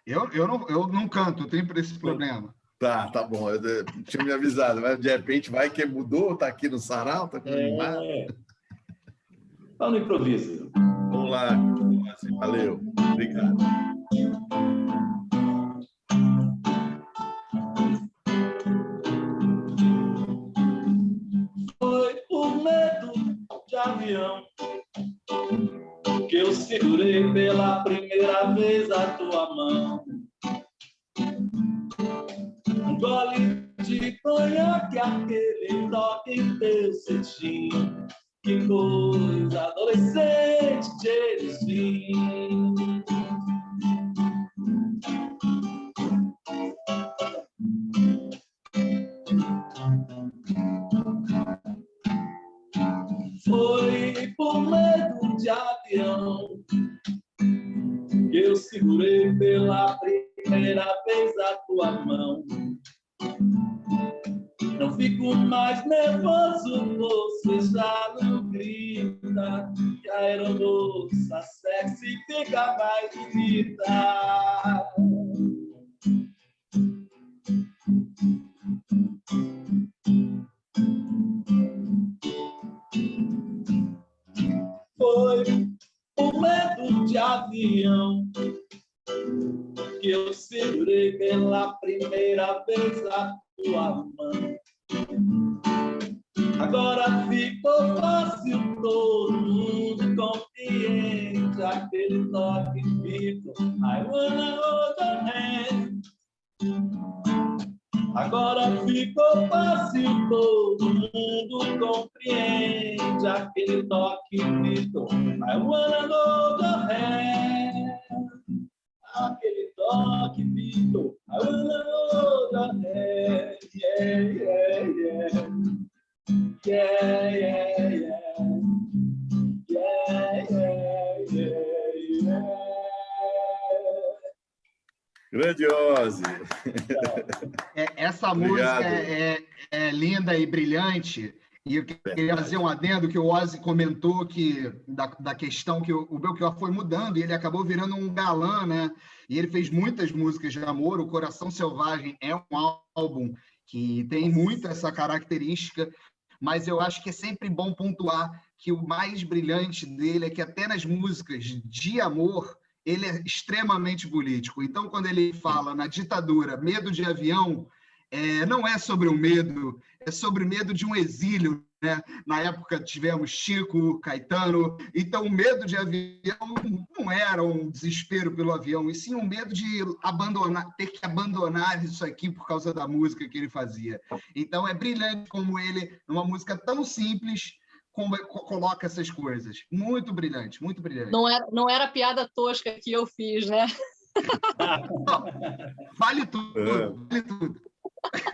Eu não canto, eu tenho esse problema. Tá bom. Eu tinha me avisado, mas de repente vai que mudou, tá aqui no sarau, tá animado. Vamos no improviso. Vamos lá. Valeu. Obrigado. Foi por medo de avião que eu segurei pela primeira vez a tua mão. Um gole de conhaque, aquele toque em teu cetim. Que coisa adolescente de desvim. Foi por medo de avião que eu segurei pela primeira vez a tua mão. Não fico mais nervoso, você já não grita. E a aeromoça sexy fica mais bonita. Foi por medo de avião que eu segurei pela primeira vez a tua mão. Agora ficou fácil, todo mundo compreende aquele toque fito. I wanna hold your hand. Agora ficou fácil, todo mundo compreende aquele toque fito. I wanna hold your hand. Aquele toque fito. I wanna hold your hand. Yeah, yeah, yeah. Yeah, yeah, yeah. Yeah, yeah, yeah, yeah. Grande Ozzy. Essa música é linda e brilhante. E eu queria fazer um adendo que o Ozzy comentou da questão que o Belchior foi mudando e ele acabou virando um galã, né? E ele fez muitas músicas de amor. O Coração Selvagem é um álbum que tem muito essa característica, mas eu acho que é sempre bom pontuar que o mais brilhante dele é que até nas músicas de amor ele é extremamente político. Então, quando ele fala na ditadura, medo de avião, não é sobre o medo, é sobre o medo de um exílio, né? Na época tivemos Chico, Caetano, então o medo de avião não era um desespero pelo avião, e sim um medo de ter que abandonar isso aqui por causa da música que ele fazia. Então é brilhante como ele, numa música tão simples, coloca essas coisas. Muito brilhante, muito brilhante. Não era a piada tosca que eu fiz, né? Não, vale tudo, vale tudo.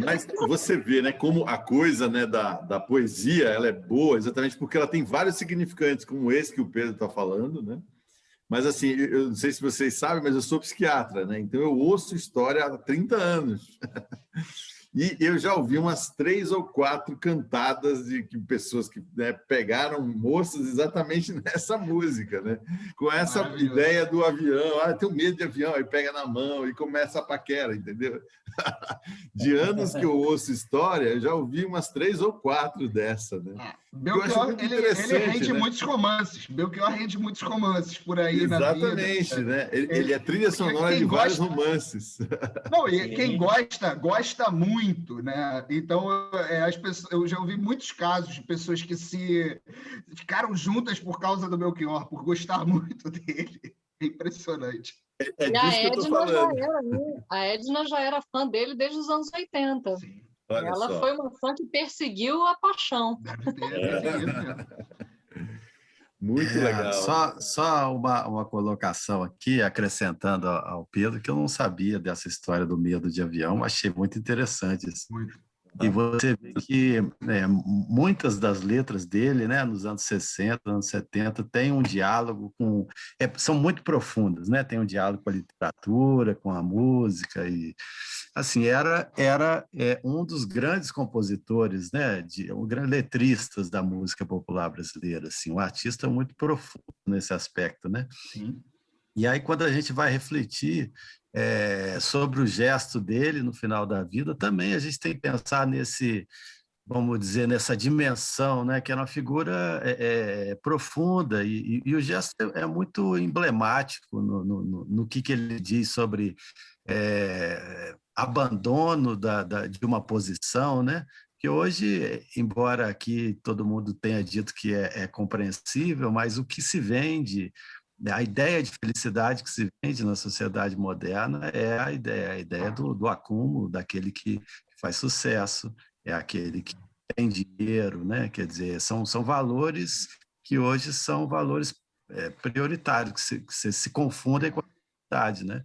Mas você vê, né, como a coisa, né, da poesia, ela é boa exatamente porque ela tem vários significantes, como esse que o Pedro está falando, né? Mas assim, eu não sei se vocês sabem, mas eu sou psiquiatra, né? Então eu ouço história há 30 anos. E eu já ouvi umas 3 ou 4 cantadas de pessoas que, né, pegaram moças exatamente nessa música, né? Com essa ideia do avião, tenho medo de avião, aí pega na mão e começa a paquera, entendeu? De anos que eu ouço história, eu já ouvi umas 3 ou 4 dessa, né? Belchior, ele rende, né, muitos romances. Belchior rende muitos romances por aí. Exatamente, na vida. Né? Ele é trilha sonora de vários romances. Não, e quem gosta muito, né? Então, as pessoas, eu já ouvi muitos casos de pessoas que ficaram juntas por causa do Belchior, por gostar muito dele. É impressionante. É disso que eu estou falando. A Edna já era fã dele desde os anos 80. Sim. Ela foi uma fã que perseguiu a paixão. Deve ter perseguido mesmo. Muito legal. Só uma colocação aqui, acrescentando ao Pedro, que eu não sabia dessa história do medo de avião, achei muito interessante isso. Muito. E você vê que muitas das letras dele, né, nos anos 60, anos 70, tem um diálogo são muito profundas, né? Tem um diálogo com a literatura, com a música, e assim, era um dos grandes compositores, né, grandes letristas da música popular brasileira, assim, um artista muito profundo nesse aspecto, né? Sim. E aí, quando a gente vai refletir sobre o gesto dele no final da vida, também a gente tem que pensar vamos dizer, nessa dimensão, né, que é uma figura profunda, e o gesto é muito emblemático no que ele diz sobre abandono de uma posição, né? Que hoje, embora aqui todo mundo tenha dito que é compreensível, mas o que se vende, a ideia de felicidade que se vende na sociedade moderna é a ideia do acúmulo, daquele que faz sucesso, é aquele que tem dinheiro, né? Quer dizer, são valores que hoje são valores prioritários, que se confundem com a felicidade, né?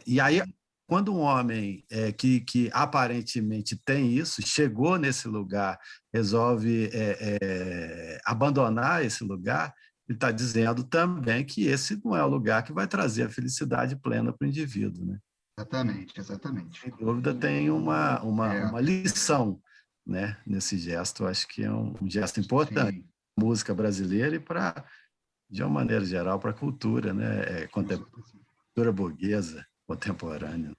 E aí, quando um homem que aparentemente tem isso, chegou nesse lugar, resolve abandonar esse lugar, ele está dizendo também que esse não é o lugar que vai trazer a felicidade plena para o indivíduo, né? Exatamente. Sem dúvida, tem uma lição, né, nesse gesto. Eu acho que é um gesto importante para a música brasileira e, de uma maneira geral, para a cultura, né, cultura burguesa contemporânea.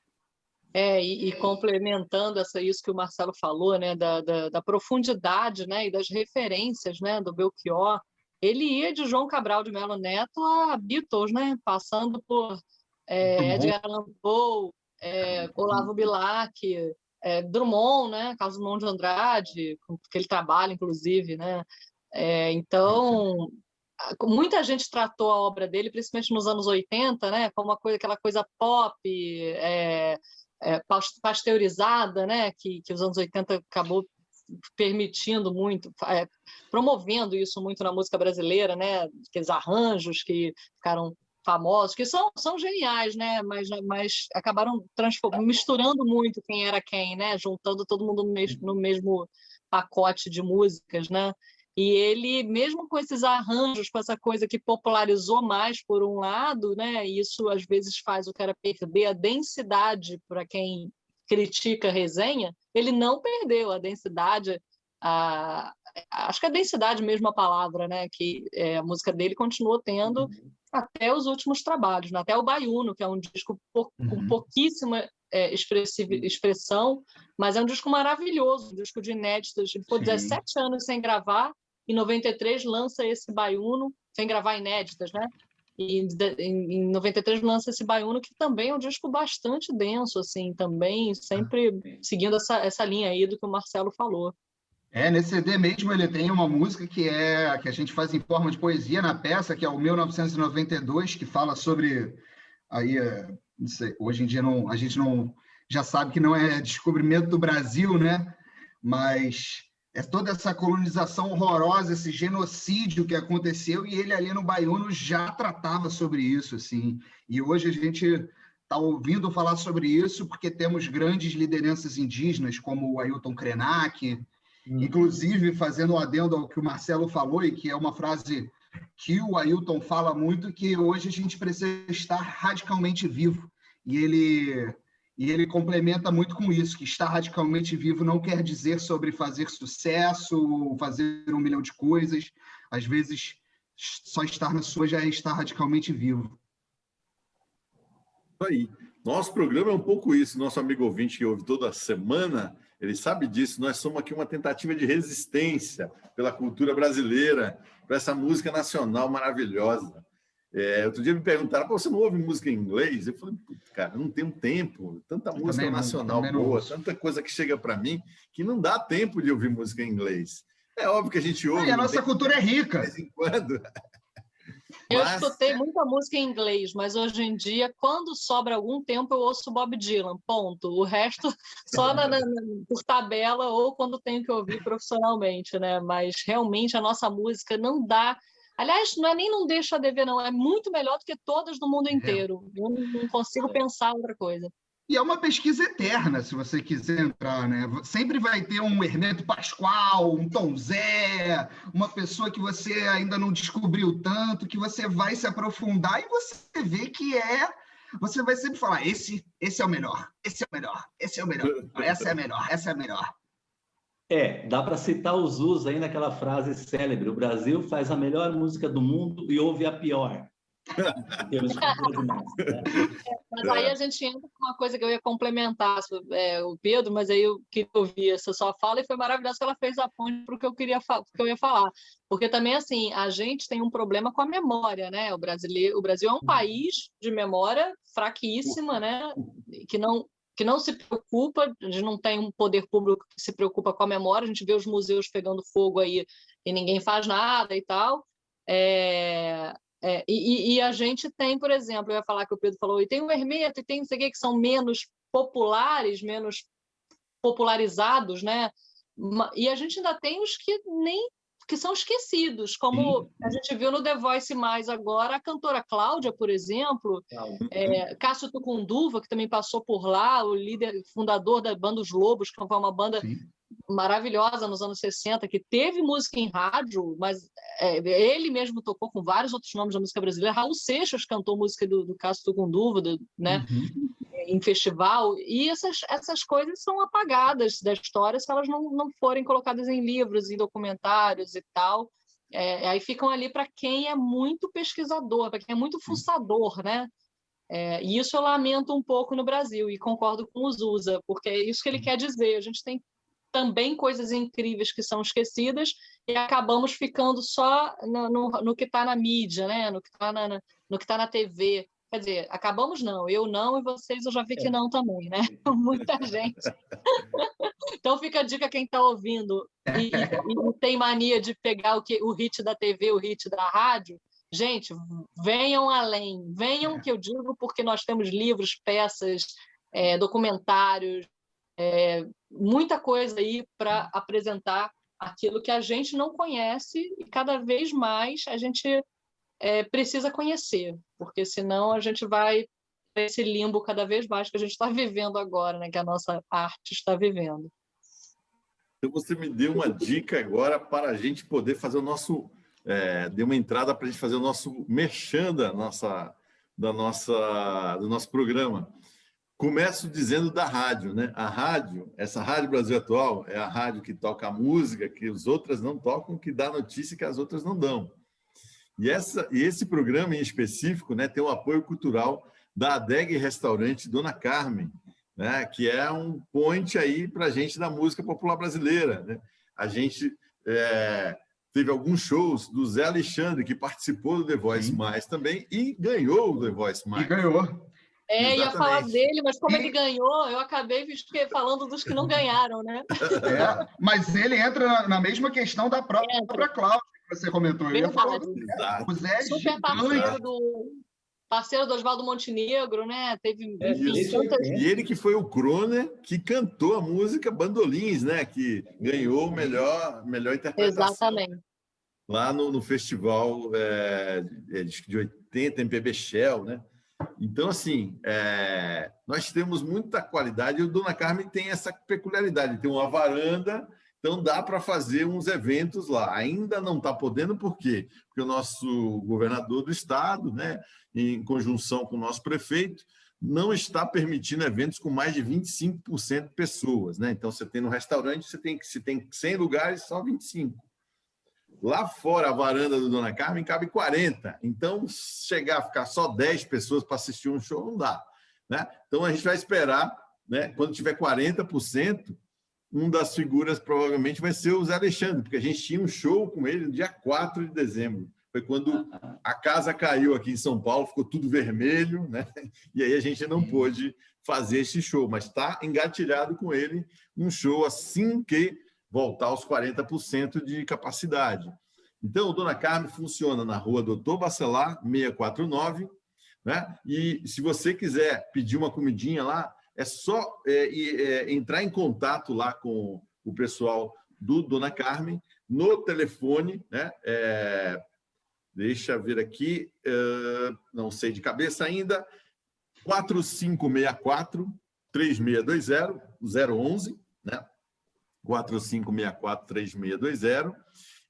E complementando isso que o Marcelo falou, né, da profundidade, né, e das referências, né, do Belchior, ele ia de João Cabral de Melo Neto a Beatles, né, passando por Edgar Allan Poe, Olavo Bilac, Drummond, né, Carlos Drummond de Andrade, com que ele trabalha, inclusive, né. Então, muita gente tratou a obra dele, principalmente nos anos 80, né, como aquela coisa pop, pasteurizada, né, que os anos 80 acabou permitindo muito, promovendo isso muito na música brasileira, né, aqueles arranjos que ficaram famosos, que são geniais, né, mas acabaram misturando muito quem era quem, né, juntando todo mundo no mesmo pacote de músicas, né. E ele, mesmo com esses arranjos, com essa coisa que popularizou mais por um lado, né, isso às vezes faz o cara perder a densidade para quem critica a resenha, ele não perdeu a densidade, acho que a densidade mesmo a palavra, né, que a música dele continuou tendo até os últimos trabalhos, né, até o Baiuno, que é um disco com pouquíssima expressão, mas é um disco maravilhoso, um disco de inéditos. Ele ficou 17 anos sem gravar, em 93 lança esse Baiuno, sem gravar inéditas, né? E em 93 lança esse Baiuno, que também é um disco bastante denso, assim, também sempre seguindo essa linha aí do que o Marcelo falou. Nesse CD mesmo ele tem uma música que a gente faz em forma de poesia na peça, que é o 1992, que fala sobre aí, não sei, hoje em dia a gente não já sabe que não é descobrimento do Brasil, né? Mas toda essa colonização horrorosa, esse genocídio que aconteceu, e ele ali no Baiuno já tratava sobre isso, assim. E hoje a gente está ouvindo falar sobre isso porque temos grandes lideranças indígenas, como o Ailton Krenak, inclusive fazendo um adendo ao que o Marcelo falou, e que é uma frase que o Ailton fala muito, que hoje a gente precisa estar radicalmente vivo. E ele complementa muito com isso, que estar radicalmente vivo não quer dizer sobre fazer sucesso, fazer 1 milhão de coisas. Às vezes, só estar na sua já é estar radicalmente vivo. Isso aí. Nosso programa é um pouco isso. Nosso amigo ouvinte que ouve toda semana, ele sabe disso. Nós somos aqui uma tentativa de resistência pela cultura brasileira, para essa música nacional maravilhosa. Outro dia me perguntaram, você não ouve música em inglês? Eu falei, cara, não tenho tempo. Tanta música nacional boa, tanta coisa que chega para mim, que não dá tempo de ouvir música em inglês. É óbvio que a gente ouve. E a nossa cultura é rica. De vez em quando. Eu escutei muita música em inglês, mas hoje em dia, quando sobra algum tempo, eu ouço Bob Dylan, ponto. O resto só por tabela ou quando tenho que ouvir profissionalmente, né? Mas realmente a nossa música não dá. Aliás, não deixa a dever, não. É muito melhor do que todas do mundo inteiro. Eu não consigo pensar outra coisa. E é uma pesquisa eterna, se você quiser entrar, né? Sempre vai ter um Hermeto Pascoal, um Tom Zé, uma pessoa que você ainda não descobriu tanto, que você vai se aprofundar e você vê que você vai sempre falar, esse é o melhor, esse é o melhor, esse é o melhor, essa é a melhor, essa é a melhor. Dá para citar os Us aí naquela frase célebre, o Brasil faz a melhor música do mundo e ouve a pior. Mas aí a gente entra com uma coisa que eu ia complementar, o Pedro, mas aí eu queria ouvir essa sua fala e foi maravilhoso que ela fez a ponte para o que eu ia falar. Porque também, assim, a gente tem um problema com a memória, né? O Brasil é um país de memória fraquíssima, né? Que não se preocupa, a gente não tem um poder público que se preocupa com a memória, a gente vê os museus pegando fogo aí e ninguém faz nada e tal. E a gente tem, por exemplo, eu ia falar que o Pedro falou, e tem o Hermeto, e tem não sei o que são menos populares, menos popularizados, né? E a gente ainda tem os que são esquecidos, como a gente viu no The Voice Mais agora, a cantora Cláudia, por exemplo, Cássio Tucunduva, que também passou por lá, o líder, fundador da banda Os Lobos, que foi uma banda maravilhosa nos anos 60, que teve música em rádio, mas ele mesmo tocou com vários outros nomes da música brasileira. Raul Seixas cantou música do Cássio Tucunduva, né? Em festival, e essas coisas são apagadas da história se elas não forem colocadas em livros, em documentários e tal. Aí ficam ali para quem é muito pesquisador, para quem é muito fuçador, né? E isso eu lamento um pouco no Brasil, e concordo com o Zusa, porque é isso que ele quer dizer. A gente tem também coisas incríveis que são esquecidas e acabamos ficando só no que está na mídia, né? No que está na TV. Quer dizer, acabamos não, eu não e vocês eu já vi que não também, né? Muita gente. Então fica a dica quem está ouvindo e tem mania de pegar o hit da TV, o hit da rádio. Gente, venham além, venham que eu digo, porque nós temos livros, peças, documentários, muita coisa aí para apresentar aquilo que a gente não conhece e cada vez mais a gente precisa conhecer, porque senão a gente vai para esse limbo cada vez mais que a gente está vivendo agora, né? Que a nossa arte está vivendo. Então você me deu uma dica agora para a gente poder fazer o nosso... deu uma entrada para a gente fazer o nosso merchan do nosso programa. Começo dizendo da rádio, né? A rádio, essa Rádio Brasil Atual, é a rádio que toca a música que as outras não tocam, que dá notícia que as outras não dão. E esse programa em específico, né, tem o apoio cultural da Adeg Restaurante Dona Carmen, né, que é um point aí para a gente da música popular brasileira, né? A gente teve alguns shows do Zé Alexandre, que participou do The Voice Mais também e ganhou o The Voice Mais. E ganhou. Ia falar dele, mas como ele ganhou, eu acabei falando dos que não ganharam, né? Mas ele entra na mesma questão da própria Cláudia, que você comentou. Eu ia falar do Zé, super parceiro parceiro do Oswaldo Montenegro, né? Teve E ele que foi o Kroner que cantou a música Bandolins, né? Que ganhou o melhor interpretação. Exatamente. Lá no festival de 80, MPB Shell, né? Então, assim, nós temos muita qualidade e o Dona Carmen tem essa peculiaridade, tem uma varanda, então dá para fazer uns eventos lá. Ainda não está podendo, por quê? Porque o nosso governador do estado, né, em conjunção com o nosso prefeito, não está permitindo eventos com mais de 25% de pessoas, né? Então, você tem no restaurante, se tem 100 lugares, só 25. Lá fora, a varanda do Dona Carmen cabe 40. Então, chegar a ficar só 10 pessoas para assistir um show não dá, né? Então, a gente vai esperar, né? Quando tiver 40%, das figuras provavelmente vai ser o Zé Alexandre, porque a gente tinha um show com ele no dia 4 de dezembro. Foi quando a casa caiu aqui em São Paulo, ficou tudo vermelho, né? E aí a gente não pôde fazer esse show, mas está engatilhado com ele um show assim que voltar aos 40% de capacidade. Então, o Dona Carmen funciona na rua Doutor Bacelar, 649, né? E se você quiser pedir uma comidinha lá, é só entrar em contato lá com o pessoal do Dona Carmen no telefone, né? Deixa eu ver aqui, não sei de cabeça ainda, 4564-3620, 011, né? 4564-3620,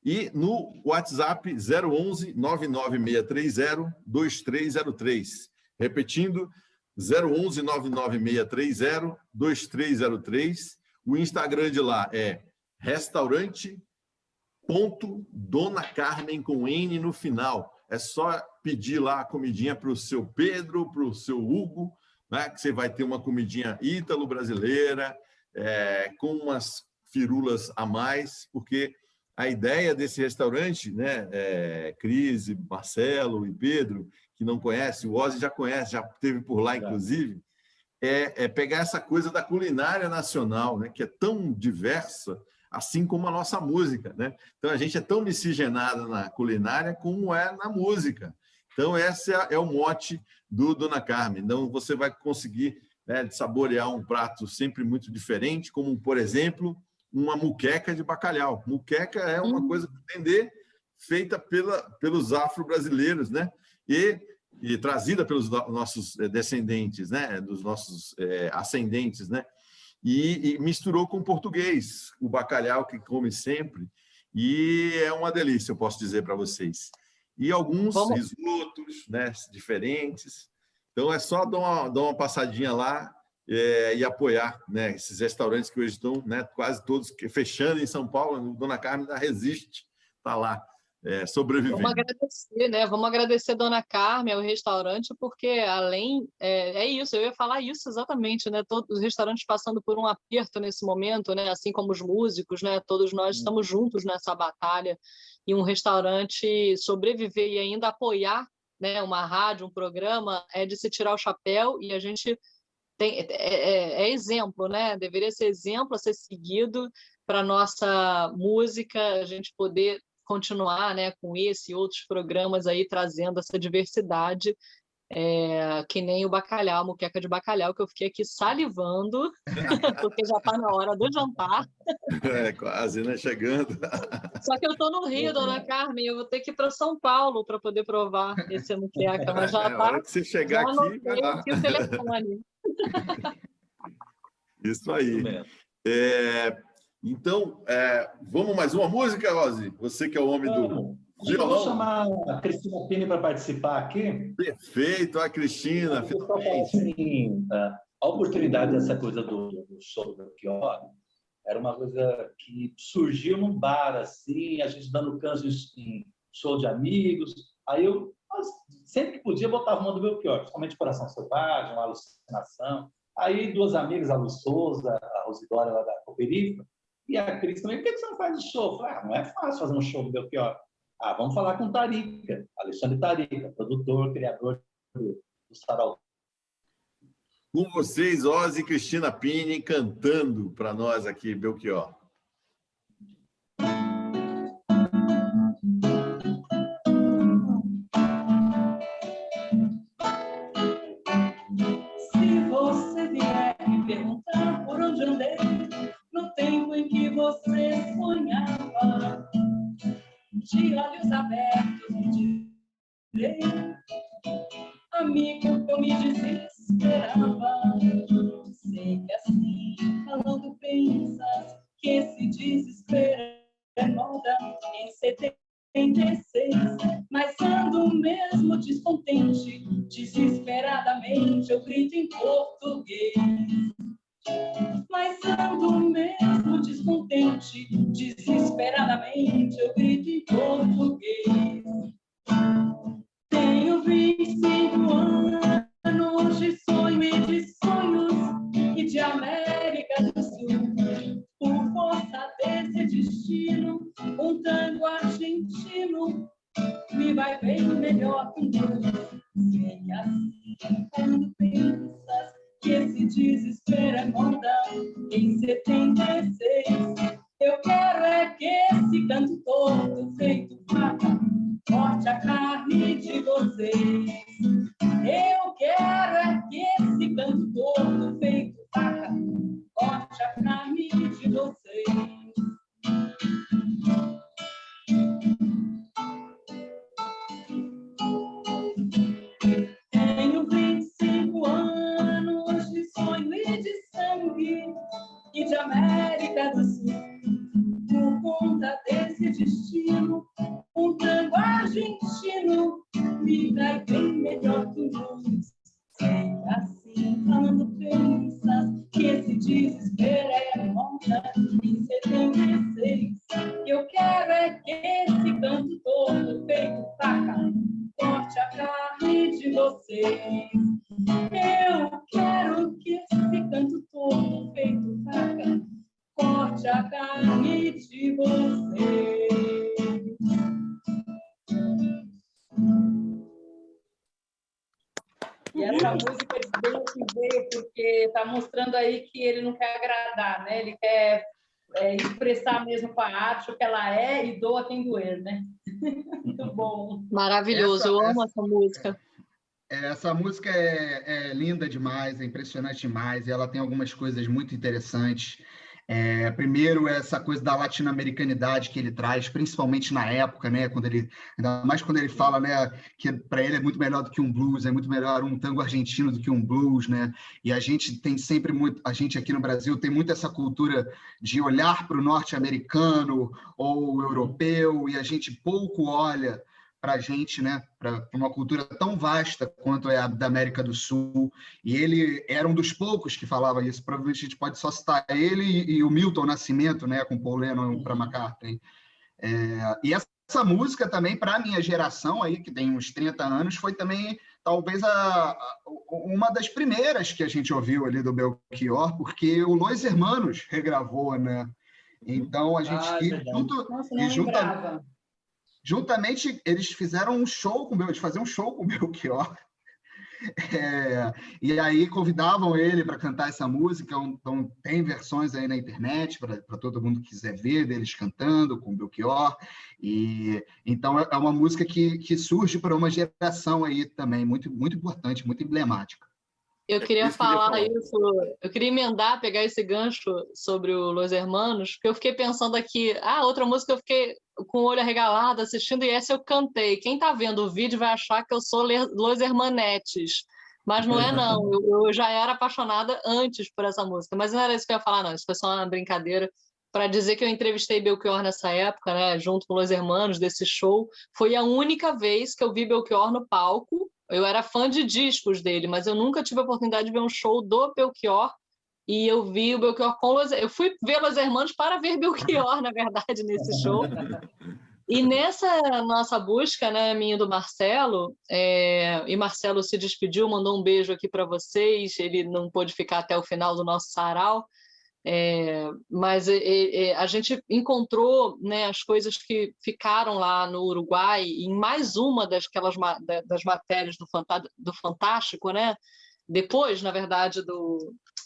e no WhatsApp 011-99630-2303. Repetindo, 011-99630-2303. O Instagram de lá é restaurante.Dona Carmen com N no final. É só pedir lá a comidinha para o seu Pedro, para o seu Hugo, né? Que você vai ter uma comidinha ítalo-brasileira, com umas firulas a mais, porque a ideia desse restaurante, né, Cris, Marcelo e Pedro, que não conhece, o Ozzy já conhece, já esteve por lá, inclusive, é pegar essa coisa da culinária nacional, né, que é tão diversa, assim como a nossa música, né? Então, a gente é tão miscigenada na culinária como é na música. Então, esse é o mote do Dona Carmen. Então, você vai conseguir, né, saborear um prato sempre muito diferente, como, por exemplo, uma muqueca de bacalhau. Muqueca é uma coisa que entender feita pelos afro-brasileiros, né? E trazida pelos nossos descendentes, né? Dos nossos ascendentes, né? E misturou com o português, o bacalhau que come sempre, e é uma delícia, eu posso dizer para vocês. E alguns risotos, né, diferentes. Então, é só dar uma passadinha lá e apoiar, né, esses restaurantes que hoje estão, né, quase todos fechando em São Paulo. Dona Carmen ainda resiste, está lá, sobrevivendo. Vamos agradecer, né? Vamos agradecer a Dona Carmen, ao restaurante, porque além... É isso, eu ia falar isso exatamente, né? Todos os restaurantes passando por um aperto nesse momento, né? Assim como os músicos, né? Todos nós estamos juntos nessa batalha. E um restaurante sobreviver e ainda apoiar, né, uma rádio, um programa, é de se tirar o chapéu, e a gente é exemplo, né? Deveria ser exemplo a ser seguido para a nossa música, a gente poder continuar, né, com esse e outros programas aí trazendo essa diversidade, que nem o bacalhau, a muqueca de bacalhau, que eu fiquei aqui salivando, porque já está na hora do jantar. Quase, né? Chegando. Só que eu estou no Rio, Dona Carmen, eu vou ter que ir para São Paulo para poder provar esse muqueca, mas já está. A hora que você chegar aqui, vai lá. Aqui o telefone. Isso aí. Então, vamos mais uma música, Ozzy? Você que é o homem do violão. Vou chamar a Cristina Pini para participar aqui. Perfeito, a Cristina. Assim, a oportunidade dessa coisa do show do Belchior era uma coisa que surgiu num bar, assim, a gente dando canso em show de amigos. Aí eu, sempre que podia, botava uma do Belchior, principalmente Coração Selvagem, uma Alucinação. Aí duas amigas, a Lu Souza, a Rosidória lá da Cooperifa, e a Cris também, por que você não faz o show? Eu falei, não é fácil fazer um show do Belchior. Vamos falar com o Tarica, Alexandre Tarica, produtor, criador do Sarau. Com vocês, Ozzy e Cristina Pini, cantando para nós aqui, Belchior. você sonhava, de olhos abertos me direi, amigo, eu me desesperava. Sei que assim, falando pensas, que esse desespero é moda em 76, mas ando mesmo descontente, desesperadamente eu grito em português. Mas ando mesmo descontente, desesperadamente eu grito em português. Tenho 25 anos de sonho e de sonhos e de América do Sul. Por força desse destino, um tango argentino me vai bem melhor que um blues. Sei que assim, quando pensas que esse desespero é moda em 76, eu quero é que esse canto todo feito faca corte a carne de vocês. Eu quero é que esse canto todo feito faca corte a carne de vocês. Tenho 25 anos de sonho e de sangue e de América do Sul. Por conta desse destino, um tango argentino me cai bem melhor que o blues. Sei assim, quando pensas que esse desespero é moda em 76, eu quero é que esse canto todo feito faca corte a carne de vocês. Eu quero que esse canto todo feito faca corte a carne de vocês. E essa música veio porque está mostrando aí que ele não quer agradar, né? Ele quer expressar mesmo com a arte o que ela é e doa quem doer, né? Muito bom. Maravilhoso, eu amo essa música. Essa música é linda demais, é impressionante demais, e ela tem algumas coisas muito interessantes. Primeiro, essa coisa da latino-americanidade que ele traz, principalmente na época, né, ainda mais quando ele fala, né, que para ele é muito melhor do que um blues, é muito melhor um tango argentino do que um blues, né? E a gente tem sempre a gente aqui no Brasil tem muito essa cultura de olhar para o norte-americano ou europeu, e a gente pouco olha para a gente, né, para uma cultura tão vasta quanto é a da América do Sul. E ele era um dos poucos que falava isso. Provavelmente a gente pode só citar ele e o Milton Nascimento, né, com Paul Lennon para McCartney. E essa música também, para a minha geração, aí, que tem uns 30 anos, foi também talvez uma das primeiras que a gente ouviu ali do Belchior, porque o Los Hermanos regravou, né? Então a gente juntamente eles fizeram um show eles faziam um show com o Belchior. E aí convidavam ele para cantar essa música. Então tem versões aí na internet para todo mundo que quiser ver deles cantando com o Belchior. E então é uma música que surge para uma geração aí também muito muito importante, muito emblemática. Eu queria falar isso, eu queria emendar, pegar esse gancho sobre o Los Hermanos, porque eu fiquei pensando aqui, outra música eu fiquei com o olho arregalado assistindo, e essa eu cantei. Quem está vendo o vídeo vai achar que eu sou Los Hermanetes, mas não é não, eu já era apaixonada antes por essa música, mas não era isso que eu ia falar não, isso foi só uma brincadeira para dizer que eu entrevistei Belchior nessa época, né, junto com Los Hermanos, desse show. Foi a única vez que eu vi Belchior no palco. Eu era fã de discos dele, mas eu nunca tive a oportunidade de ver um show do Belchior, e eu vi o Belchior com eu fui ver Los Hermanos para ver Belchior, na verdade, nesse show. E nessa nossa busca, né, minha e do Marcelo, e Marcelo se despediu, mandou um beijo aqui para vocês, ele não pôde ficar até o final do nosso sarau, mas a gente encontrou, né, as coisas que ficaram lá no Uruguai em mais uma das matérias do Fantástico, né? Depois, na verdade,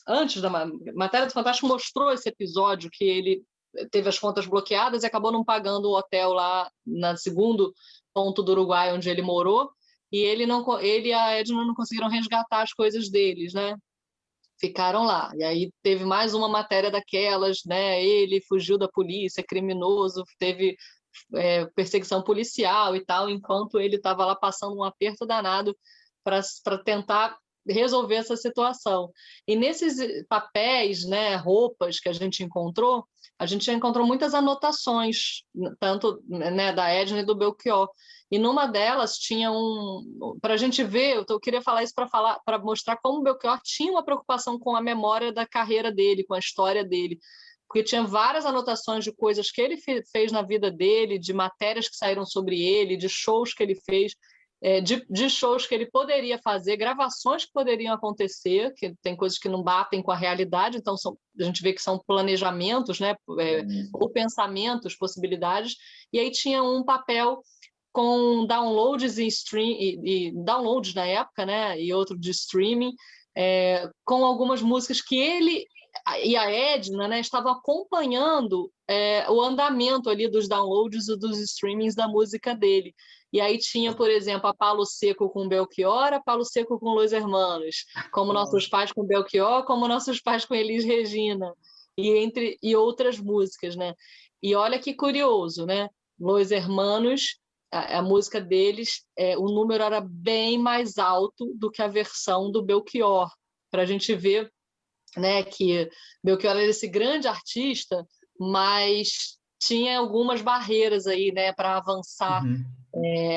antes da matéria do Fantástico mostrou esse episódio que ele teve as contas bloqueadas e acabou não pagando o hotel lá no segundo ponto do Uruguai onde ele morou, e ele e a Edna não conseguiram resgatar as coisas deles, né? Ficaram lá. E aí teve mais uma matéria daquelas, né? Ele fugiu da polícia, criminoso, teve perseguição policial e tal, enquanto ele estava lá passando um aperto danado para tentar resolver essa situação. E nesses papéis, né, roupas que a gente encontrou muitas anotações, tanto, né, da Edna e do Belchior. E numa delas tinha para a gente ver, eu queria falar isso para mostrar como o Belchior tinha uma preocupação com a memória da carreira dele, com a história dele, porque tinha várias anotações de coisas que ele fez na vida dele, de matérias que saíram sobre ele, de shows que ele fez, de shows que ele poderia fazer, gravações que poderiam acontecer, que tem coisas que não batem com a realidade, então a gente vê que são planejamentos, né, ou pensamentos, possibilidades, e aí tinha um papel com downloads e downloads na época, né, e outro de streaming, com algumas músicas que ele e a Edna, né, estavam acompanhando o andamento ali dos downloads e dos streamings da música dele. E aí tinha, por exemplo, a Palo Seco com Belchior, a Palo Seco com Los Hermanos, como Nossos Pais com Belchior, como Nossos Pais com Elis Regina, e outras músicas, né? E olha que curioso, né? Los Hermanos, a música deles, o número era bem mais alto do que a versão do Belchior, para a gente ver, né, que Belchior era esse grande artista, mas tinha algumas barreiras aí, né, para avançar.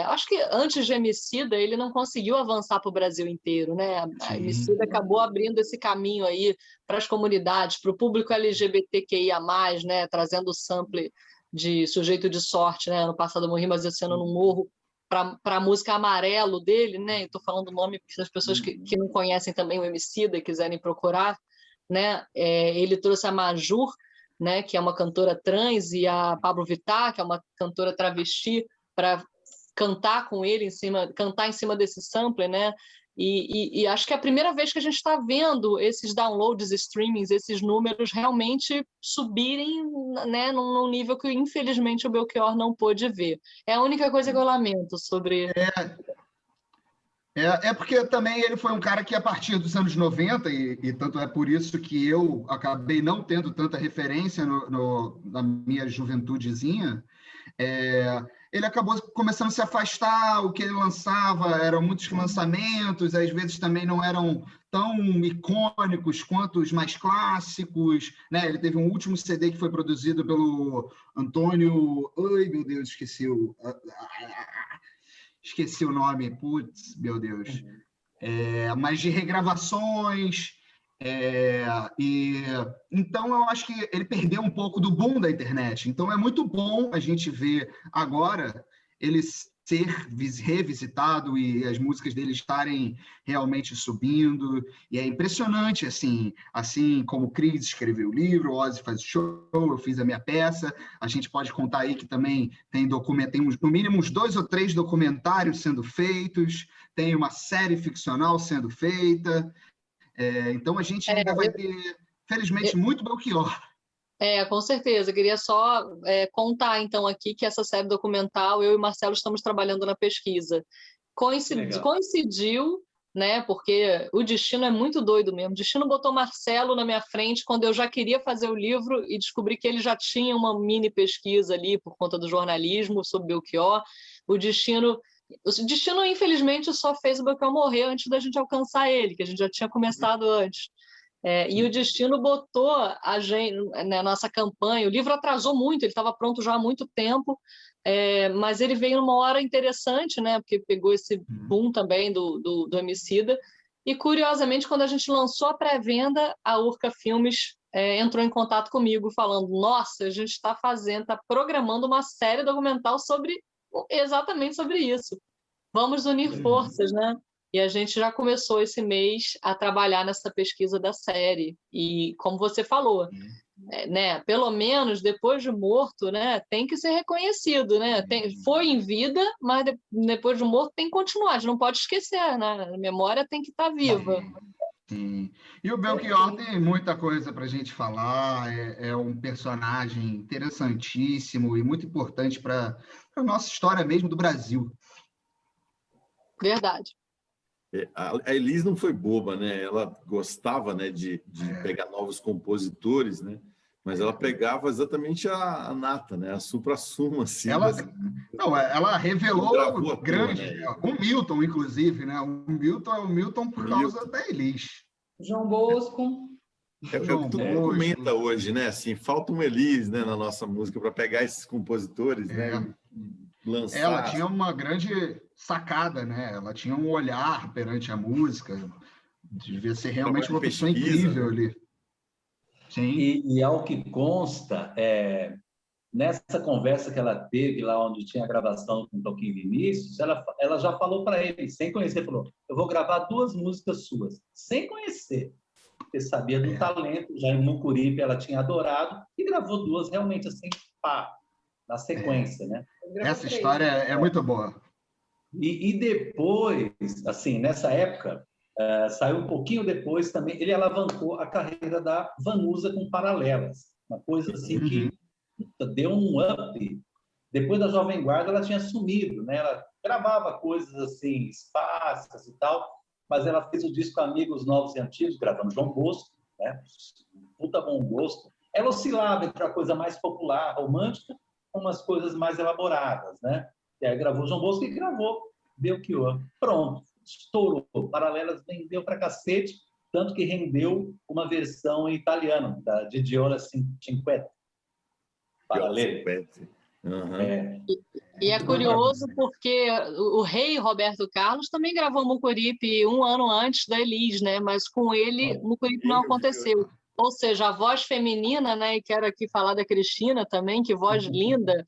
Acho que antes de Emicida ele não conseguiu avançar para o Brasil inteiro, né? A Emicida acabou abrindo esse caminho aí para as comunidades, para o público LGBTQIA+, né, trazendo o sample de Sujeito de Sorte, né? Ano passado eu morri, mas esse ano eu não morro, para a música Amarelo dele, né? Estou falando o nome para as pessoas que não conhecem também o Emicida e quiserem procurar, né? Ele trouxe a Majur, né, que é uma cantora trans, e a Pablo Vittar, que é uma cantora travesti, para cantar com ele cantar em cima desse sampler, né? E acho que é a primeira vez que a gente está vendo esses downloads, streamings, esses números realmente subirem, né, num nível que infelizmente o Belchior não pôde ver. É a única coisa que eu lamento sobre... Porque também ele foi um cara que, a partir dos anos 90, e tanto é por isso que eu acabei não tendo tanta referência na minha juventudezinha, ele acabou começando a se afastar. O que ele lançava eram muitos lançamentos, às vezes também não eram tão icônicos quanto os mais clássicos, né? Ele teve um último CD que foi produzido pelo Antônio... Ai, meu Deus, esqueci o nome, putz, meu Deus. Mas de regravações. Então, eu acho que ele perdeu um pouco do boom da internet. Então, é muito bom a gente ver agora ele ser revisitado e as músicas dele estarem realmente subindo. E é impressionante, assim como o Cris escreveu o livro, o Ozzy faz o show, eu fiz a minha peça. A gente pode contar aí que também tem no mínimo uns 2 ou 3 documentários sendo feitos, tem uma série ficcional sendo feita. Então a gente ainda vai ter, felizmente, muito Belchior. Com certeza. Eu queria só contar, então, aqui que essa série documental, eu e Marcelo estamos trabalhando na pesquisa. Coincidiu, né, porque o destino é muito doido mesmo. O destino botou Marcelo na minha frente quando eu já queria fazer o livro e descobri que ele já tinha uma mini pesquisa ali por conta do jornalismo sobre Belchior. O destino, infelizmente, só fez o Belchior morrer antes da gente alcançar ele, que a gente já tinha começado antes. E o destino botou a gente na nossa campanha. O livro atrasou muito, ele estava pronto já há muito tempo, mas ele veio numa hora interessante, né? Porque pegou esse boom também do Emicida. E, curiosamente, quando a gente lançou a pré-venda, a Urca Filmes entrou em contato comigo falando: nossa, a gente está programando uma série documental exatamente sobre isso. Vamos unir forças, né? E a gente já começou esse mês a trabalhar nessa pesquisa da série. E, como você falou, né, pelo menos depois de morto, né, tem que ser reconhecido. Né? Foi em vida, mas depois de morto tem que continuar. A gente não pode esquecer, né? A memória tem que estar viva. Sim. E o Belchior tem muita coisa para a gente falar. É um personagem interessantíssimo e muito importante para a nossa história mesmo do Brasil. Verdade. A Elis não foi boba, né? Ela gostava, né, de pegar novos compositores, né? Mas ela pegava exatamente a nata, né? A supra-sumo, assim. Ela revelou grande, né? o Milton, inclusive, né? O Milton é o Milton por causa da Elis. João Bosco. É o que todo mundo comenta hoje, né? Assim, falta um Elis, né, na nossa música para pegar esses compositores, né? E lançar. Ela tinha uma grande sacada, né? Ela tinha um olhar perante a música. Devia ser realmente uma pessoa incrível, né? Ali. Sim. E ao que consta, nessa conversa que ela teve lá onde tinha a gravação com o Toquinho Vinícius, ela já falou para ele, sem conhecer, falou, eu vou gravar 2 músicas suas, sem conhecer, porque sabia do talento, já em Mucuripe ela tinha adorado, e gravou 2 realmente assim, pá, na sequência, né? Essa história é muito boa. E depois, assim, nessa época, saiu um pouquinho depois também, ele alavancou a carreira da Vanusa com Paralelas, uma coisa assim que deu um up. Depois da Jovem Guarda, ela tinha sumido, né? Ela gravava coisas assim, esparsas e tal, mas ela fez o disco Amigos Novos e Antigos, gravando João Bosco, né? Puta bom gosto. Ela oscilava entre a coisa mais popular, romântica, com umas coisas mais elaboradas, né? E aí gravou João Bosco e gravou Belchior. Pronto, estourou. Paralelas vendeu pra cacete, tanto que rendeu uma versão em italiano, da Didiola Cinquetta. Paralelo. E é curioso porque o rei Roberto Carlos também gravou Mucuripe 1 ano antes da Elis, né? Mas com ele, Mucuripe não aconteceu. Ou seja, a voz feminina, né? E quero aqui falar da Cristina também, que voz linda.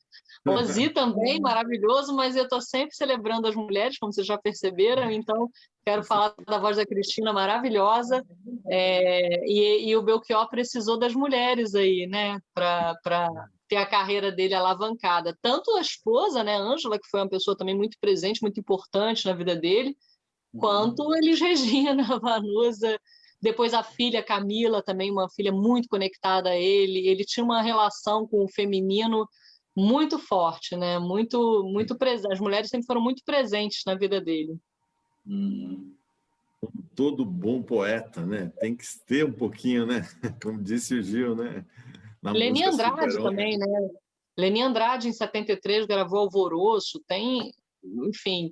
Ozzy também, maravilhoso, mas eu estou sempre celebrando as mulheres, como vocês já perceberam, então quero falar da voz da Cristina, maravilhosa, e o Belchior precisou das mulheres aí, né, para ter a carreira dele alavancada. Tanto a esposa, né, Ângela, que foi uma pessoa também muito presente, muito importante na vida dele, quanto Elis Regina, a Vanusa, depois a filha Camila, também uma filha muito conectada a ele tinha uma relação com o feminino muito forte, né? Muito presente. As mulheres sempre foram muito presentes na vida dele. Todo bom poeta, né? Tem que ter um pouquinho, né? Como disse o Gil, né? Leni Andrade também, né? Leni Andrade, em 73, gravou Alvoroço. Tem, enfim,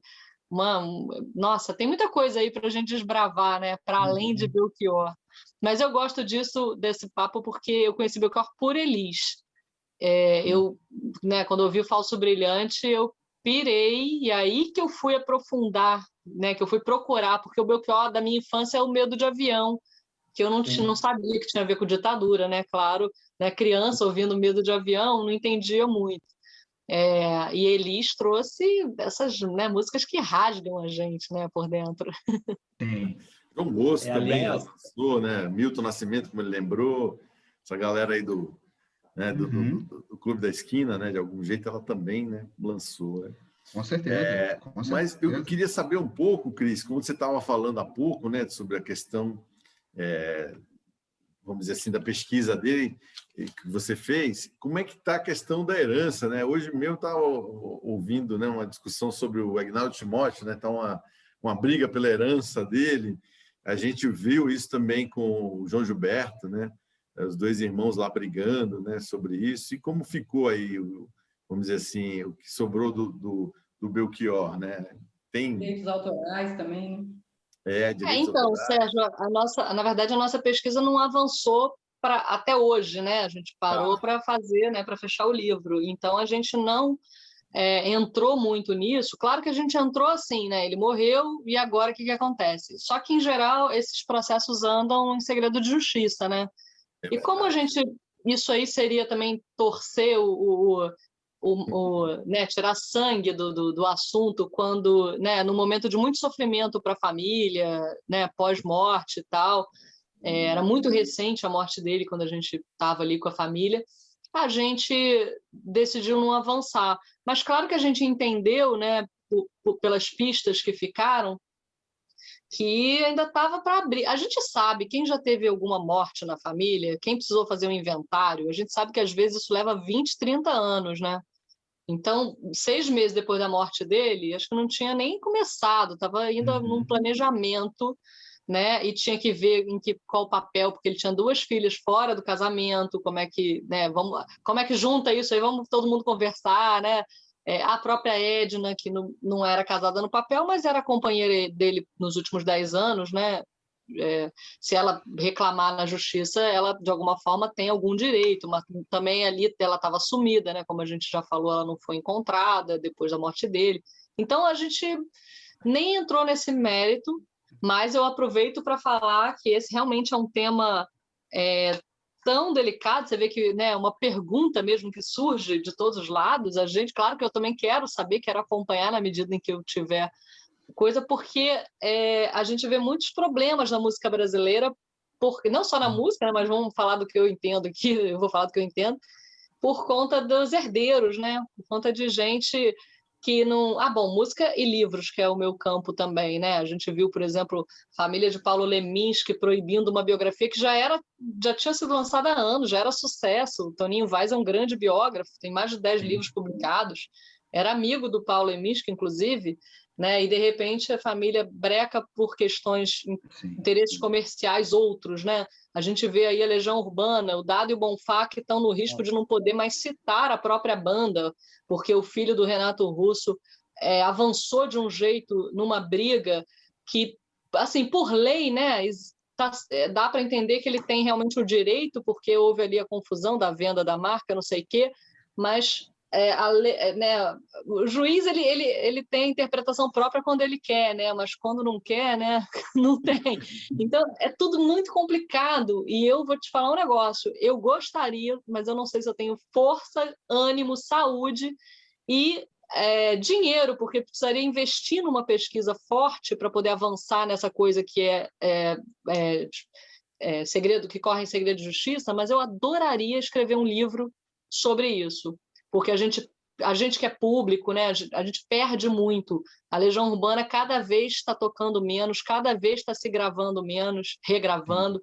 nossa, tem muita coisa aí para a gente desbravar, né? Para além de Belchior. Mas eu gosto desse papo porque eu conheci Belchior por Elis. Quando eu ouvi o Falso Brilhante, eu pirei, e aí que eu fui aprofundar, né, que eu fui procurar, porque o Belchior da minha infância é o medo de avião, que eu não sabia que tinha a ver com ditadura, né, claro, né, criança ouvindo medo de avião, não entendia muito. E Elis trouxe essas, né, músicas que rasgam a gente, né, por dentro. João Bosco também lançou, né, Milton Nascimento, como ele lembrou, essa galera aí do Clube da Esquina, né? De algum jeito ela também, né, lançou. Né? Com certeza. Mas eu queria saber um pouco, Cris, como você estava falando há pouco, né, sobre a questão, vamos dizer assim, da pesquisa dele que você fez, como é que está a questão da herança, né? Hoje mesmo estava ouvindo, né, uma discussão sobre o Agnaldo Timóteo, né? Está uma briga pela herança dele. A gente viu isso também com o João Gilberto, né? Os 2 irmãos lá brigando, né, sobre isso, e como ficou aí, vamos dizer assim, o que sobrou do Belchior, né? Tem direitos autorais também, né? Direitos autorais. Sérgio, na verdade, a nossa pesquisa não avançou até hoje, né? A gente parou para fazer, né, para fechar o livro. Então, a gente não entrou muito nisso. Claro que a gente entrou assim, né? Ele morreu, e agora o que acontece? Só que, em geral, esses processos andam em segredo de justiça, né? E como isso aí seria também torcer né, tirar sangue do assunto quando, né, no momento de muito sofrimento para a família, né, pós-morte e tal, era muito recente a morte dele quando a gente estava ali com a família, a gente decidiu não avançar. Mas claro que a gente entendeu, né, pelas pistas que ficaram, que ainda estava para abrir. A gente sabe, quem já teve alguma morte na família, quem precisou fazer um inventário, a gente sabe que às vezes isso leva 20, 30 anos, né? Então, 6 meses depois da morte dele, acho que não tinha nem começado, estava ainda num planejamento, né? E tinha que ver qual papel, porque ele tinha 2 filhas fora do casamento, como é que, né? Como é que junta isso aí? Vamos todo mundo conversar, né? A própria Edna, que não era casada no papel, mas era companheira dele nos últimos 10 anos, né? Se ela reclamar na justiça, ela de alguma forma tem algum direito, mas também ali ela estava sumida, né? Como a gente já falou, ela não foi encontrada depois da morte dele. Então a gente nem entrou nesse mérito, mas eu aproveito para falar que esse realmente é um tema tão delicado. Você vê que, né, uma pergunta mesmo que surge de todos os lados. A gente, claro que eu também quero saber, quero acompanhar na medida em que eu tiver coisa, porque a gente vê muitos problemas na música brasileira, porque não só na música, né, mas vamos falar do que eu entendo aqui, eu vou falar do que eu entendo, por conta dos herdeiros, né? Por conta de gente que não... bom, música e livros, que é o meu campo também, né? A gente viu, por exemplo, Família de Paulo Leminski proibindo uma biografia que já tinha sido lançada há anos, já era sucesso. O Toninho Vaz é um grande biógrafo, tem mais de 10 livros publicados, era amigo do Paulo Leminski, inclusive, né? E de repente a família breca por questões, interesses comerciais outros, né? A gente vê aí a Legião Urbana, o Dado e o Bonfá, que estão no risco de não poder mais citar a própria banda, porque o filho do Renato Russo avançou de um jeito numa briga que, assim, por lei, né? Dá para entender que ele tem realmente o direito, porque houve ali a confusão da venda da marca, não sei o quê, mas né, o juiz ele tem a interpretação própria quando ele quer, né, mas quando não quer, né, não tem. Então é tudo muito complicado. E eu vou te falar um negócio: eu gostaria, mas eu não sei se eu tenho força, ânimo, saúde e dinheiro, porque precisaria investir numa pesquisa forte para poder avançar nessa coisa que segredo, que corre em segredo de justiça. Mas eu adoraria escrever um livro sobre isso, porque a gente que é público, né, a gente perde muito. A Legião Urbana cada vez está tocando menos, cada vez está se gravando menos, regravando,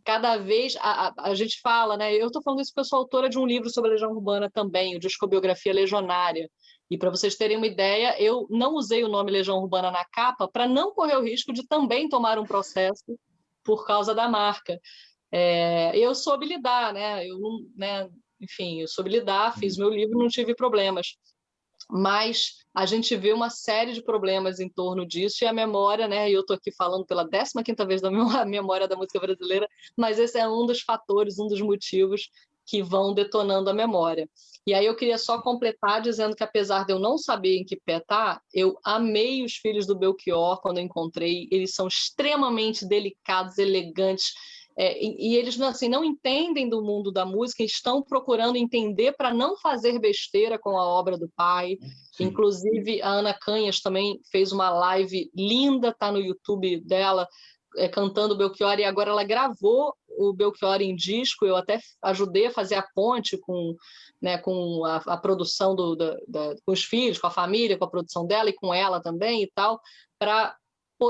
cada vez a gente fala, né? Eu estou falando isso porque eu sou autora de um livro sobre a Legião Urbana também, o Discobiografia Legionária. E para vocês terem uma ideia, eu não usei o nome Legião Urbana na capa para não correr o risco de também tomar um processo por causa da marca. Eu soube lidar, né? Eu não, né? Enfim, eu soube lidar, fiz meu livro, não tive problemas. Mas a gente vê uma série de problemas em torno disso, e a memória, né? E eu estou aqui falando pela 15ª vez da memória da música brasileira, mas esse é um dos fatores, um dos motivos que vão detonando a memória. E aí eu queria só completar dizendo que, apesar de eu não saber em que pé tá, eu amei os Filhos do Belchior quando eu encontrei. Eles são extremamente delicados, elegantes, e eles assim, não entendem do mundo da música, estão procurando entender para não fazer besteira com a obra do pai. Sim. Inclusive, a Ana Canhas também fez uma live linda, está no YouTube dela, cantando o Belchior, e agora ela gravou o Belchior em disco. Eu até ajudei a fazer a ponte com a produção com os filhos, com a família, com a produção dela e com ela também e tal,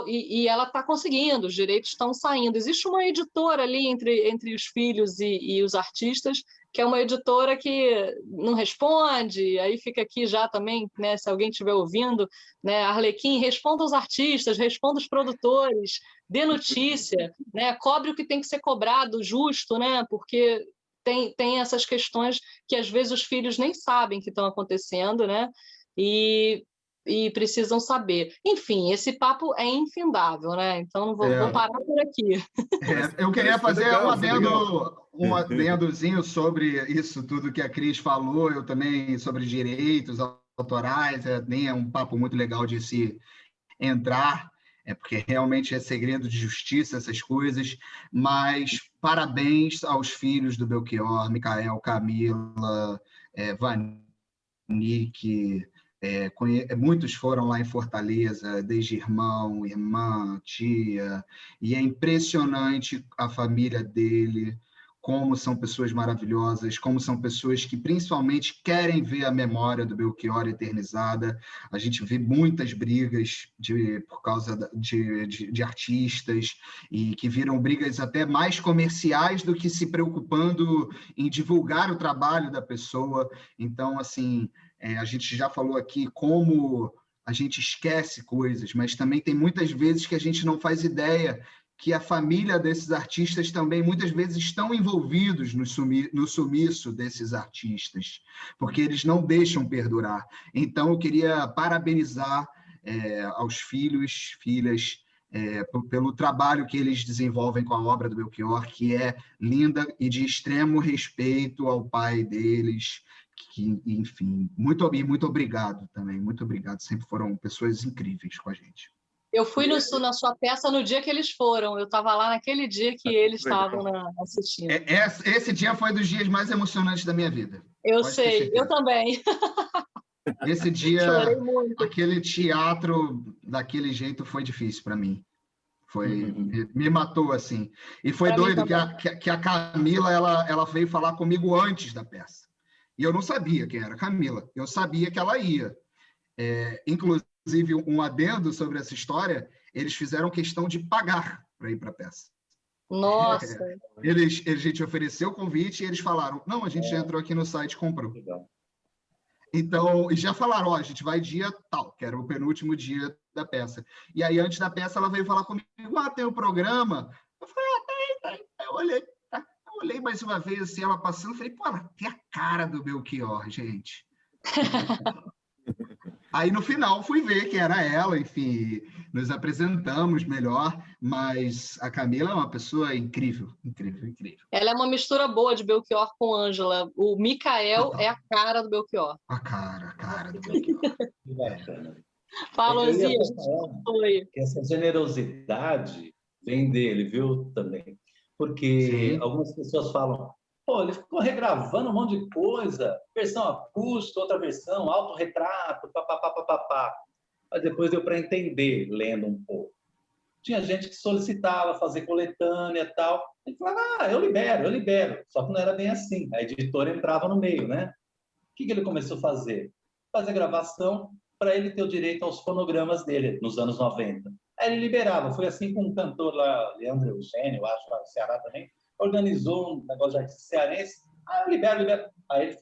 e ela está conseguindo, os direitos estão saindo. Existe uma editora ali entre os filhos e os artistas, que é uma editora que não responde. Aí fica aqui já também, né, se alguém estiver ouvindo, né, Arlequim, responda aos artistas, responda aos produtores, dê notícia, né, cobre o que tem que ser cobrado, justo, né, porque tem essas questões que às vezes os filhos nem sabem que estão acontecendo, né, e precisam saber. Enfim, esse papo é infindável, né? Então vou parar por aqui. Eu queria fazer um adendozinho sobre isso tudo que a Cris falou, eu também, sobre direitos autorais, nem é um papo muito legal de se entrar, porque realmente é segredo de justiça, essas coisas, mas parabéns aos filhos do Belchior, Micael, Camila, Vanique. Muitos foram lá em Fortaleza, desde irmão, irmã, tia, e é impressionante a família dele, como são pessoas maravilhosas, como são pessoas que principalmente querem ver a memória do Belchior eternizada. A gente vê muitas brigas por causa de artistas, e que viram brigas até mais comerciais do que se preocupando em divulgar o trabalho da pessoa. Então, assim, a gente já falou aqui como a gente esquece coisas, mas também tem muitas vezes que a gente não faz ideia que a família desses artistas também muitas vezes estão envolvidos no sumiço desses artistas, porque eles não deixam perdurar. Então, eu queria parabenizar aos filhos, filhas, pelo trabalho que eles desenvolvem com a obra do Belchior, que é linda e de extremo respeito ao pai deles, que, enfim, muito obrigado também, muito obrigado, sempre foram pessoas incríveis com a gente. Eu fui na sua peça no dia que eles foram. Eu estava lá naquele dia que eles estavam assistindo. Esse dia foi dos dias mais emocionantes da minha vida. Eu sei, eu também. Esse dia, aquele teatro daquele jeito foi difícil para mim. Me matou, assim. E foi doido que a Camila ela veio falar comigo antes da peça. E eu não sabia quem era a Camila. Eu sabia que ela ia. Inclusive, um adendo sobre essa história, eles fizeram questão de pagar para ir para a peça. Nossa! A gente ofereceu o convite e eles falaram, não, a gente já entrou aqui no site e comprou. Então, e já falaram, a gente vai dia tal, que era o penúltimo dia da peça. E aí, antes da peça, ela veio falar comigo, tem o programa? Eu falei, tem. Eu olhei mais uma vez, assim, ela passando, falei, pô, ela tem a cara do Belchior, gente. Aí, no final, fui ver quem era ela, enfim, nos apresentamos melhor, mas a Camila é uma pessoa incrível, incrível, incrível. Ela é uma mistura boa de Belchior com Ângela. O Micael é a cara do Belchior. A cara do Belchior. Que bacana. Fala, Ozzy, que essa generosidade vem dele, viu, também. Porque algumas pessoas falam, pô, ele ficou regravando um monte de coisa, versão acústica, outra versão, autorretrato, papapá. Mas depois deu para entender, lendo um pouco. Tinha gente que solicitava fazer coletânea e tal. Ele falava, eu libero. Só que não era bem assim. A editora entrava no meio, né? O que ele começou a fazer? Fazer gravação para ele ter o direito aos fonogramas dele, nos anos 90. Aí ele liberava. Foi assim com um cantor lá, Leandro Eugênio, acho, lá no Ceará também, organizou um negócio de artista cearense. Eu libero. Aí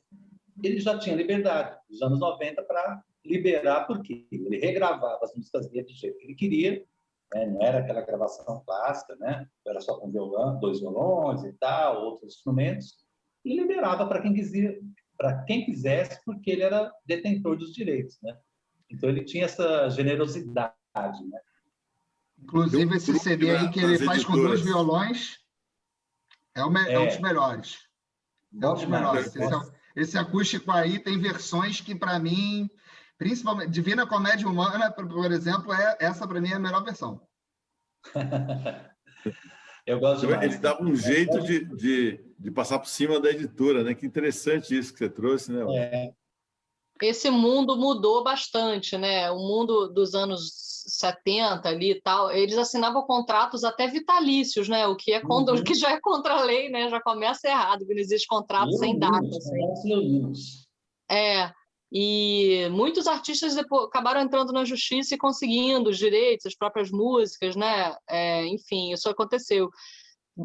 ele já tinha liberdade, nos anos 90, para liberar, porque ele regravava as músicas dele do jeito que ele queria, né? Não era aquela gravação clássica, né? Era só com violão, 2 violões e tal, outros instrumentos, e liberava para quem quisesse, porque ele era detentor dos direitos, né? Então ele tinha essa generosidade, né? Inclusive esse CD aí que ele faz com 2 violões é um dos melhores. É um dos melhores. Esse acústico aí tem versões que, para mim, principalmente Divina Comédia Humana, por exemplo, essa para mim é a melhor versão. Eu gosto demais. Ele dava um jeito de passar por cima da editora, né? Que interessante isso que você trouxe, né? Esse mundo mudou bastante, né? O mundo dos anos 70 ali e tal, eles assinavam contratos até vitalícios, né? O que é o que já é contra a lei, né? Já começa errado, que não existe contrato sem data. E muitos artistas depois acabaram entrando na justiça e conseguindo os direitos, as próprias músicas, né? Enfim, isso aconteceu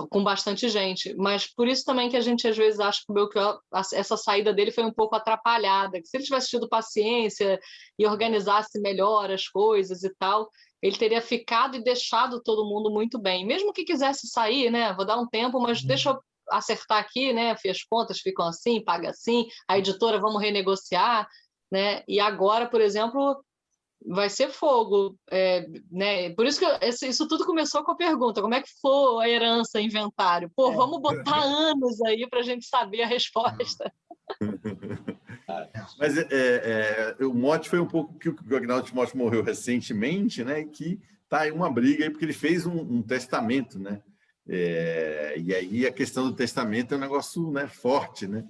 com bastante gente, mas por isso também que a gente às vezes acha que o Belchior, essa saída dele foi um pouco atrapalhada, que se ele tivesse tido paciência e organizasse melhor as coisas e tal, ele teria ficado e deixado todo mundo muito bem, mesmo que quisesse sair, né, vou dar um tempo, mas deixa eu acertar aqui, né, as contas ficam assim, paga assim, a editora vamos renegociar, né, e agora, por exemplo, vai ser fogo, né? Por isso que isso tudo começou com a pergunta, como é que foi a herança, inventário? Pô, vamos botar anos aí para a gente saber a resposta. Mas o mote foi um pouco que o Agnaldo Timóteo morreu recentemente, né? Que tá aí uma briga aí, porque ele fez um testamento, né? E aí a questão do testamento é um negócio, né, forte, né?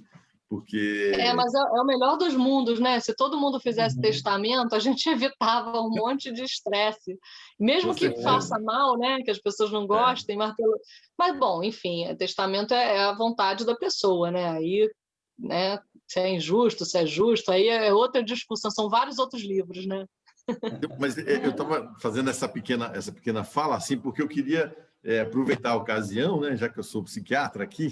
porque... Mas é o melhor dos mundos, né? Se todo mundo fizesse testamento, a gente evitava um monte de estresse. Mesmo que faça mal, né? Que as pessoas não gostem, mas bom, enfim, testamento é a vontade da pessoa, né? Aí, né, se é injusto, se é justo, aí é outra discussão, são vários outros livros, né? Mas eu estava fazendo essa pequena fala assim, porque eu queria aproveitar a ocasião, né, já que eu sou psiquiatra aqui,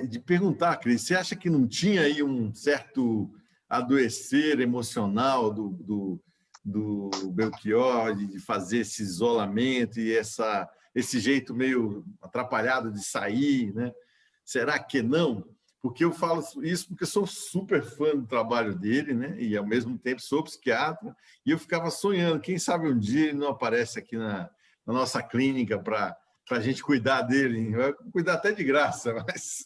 de perguntar, Cris, você acha que não tinha aí um certo adoecer emocional do Belchior, de fazer esse isolamento e esse jeito meio atrapalhado de sair, né? Será que não? Porque eu falo isso porque sou super fã do trabalho dele, né? E, ao mesmo tempo, sou psiquiatra. E eu ficava sonhando, quem sabe um dia ele não aparece aqui na nossa clínica para a gente cuidar dele. Eu cuidar até de graça, mas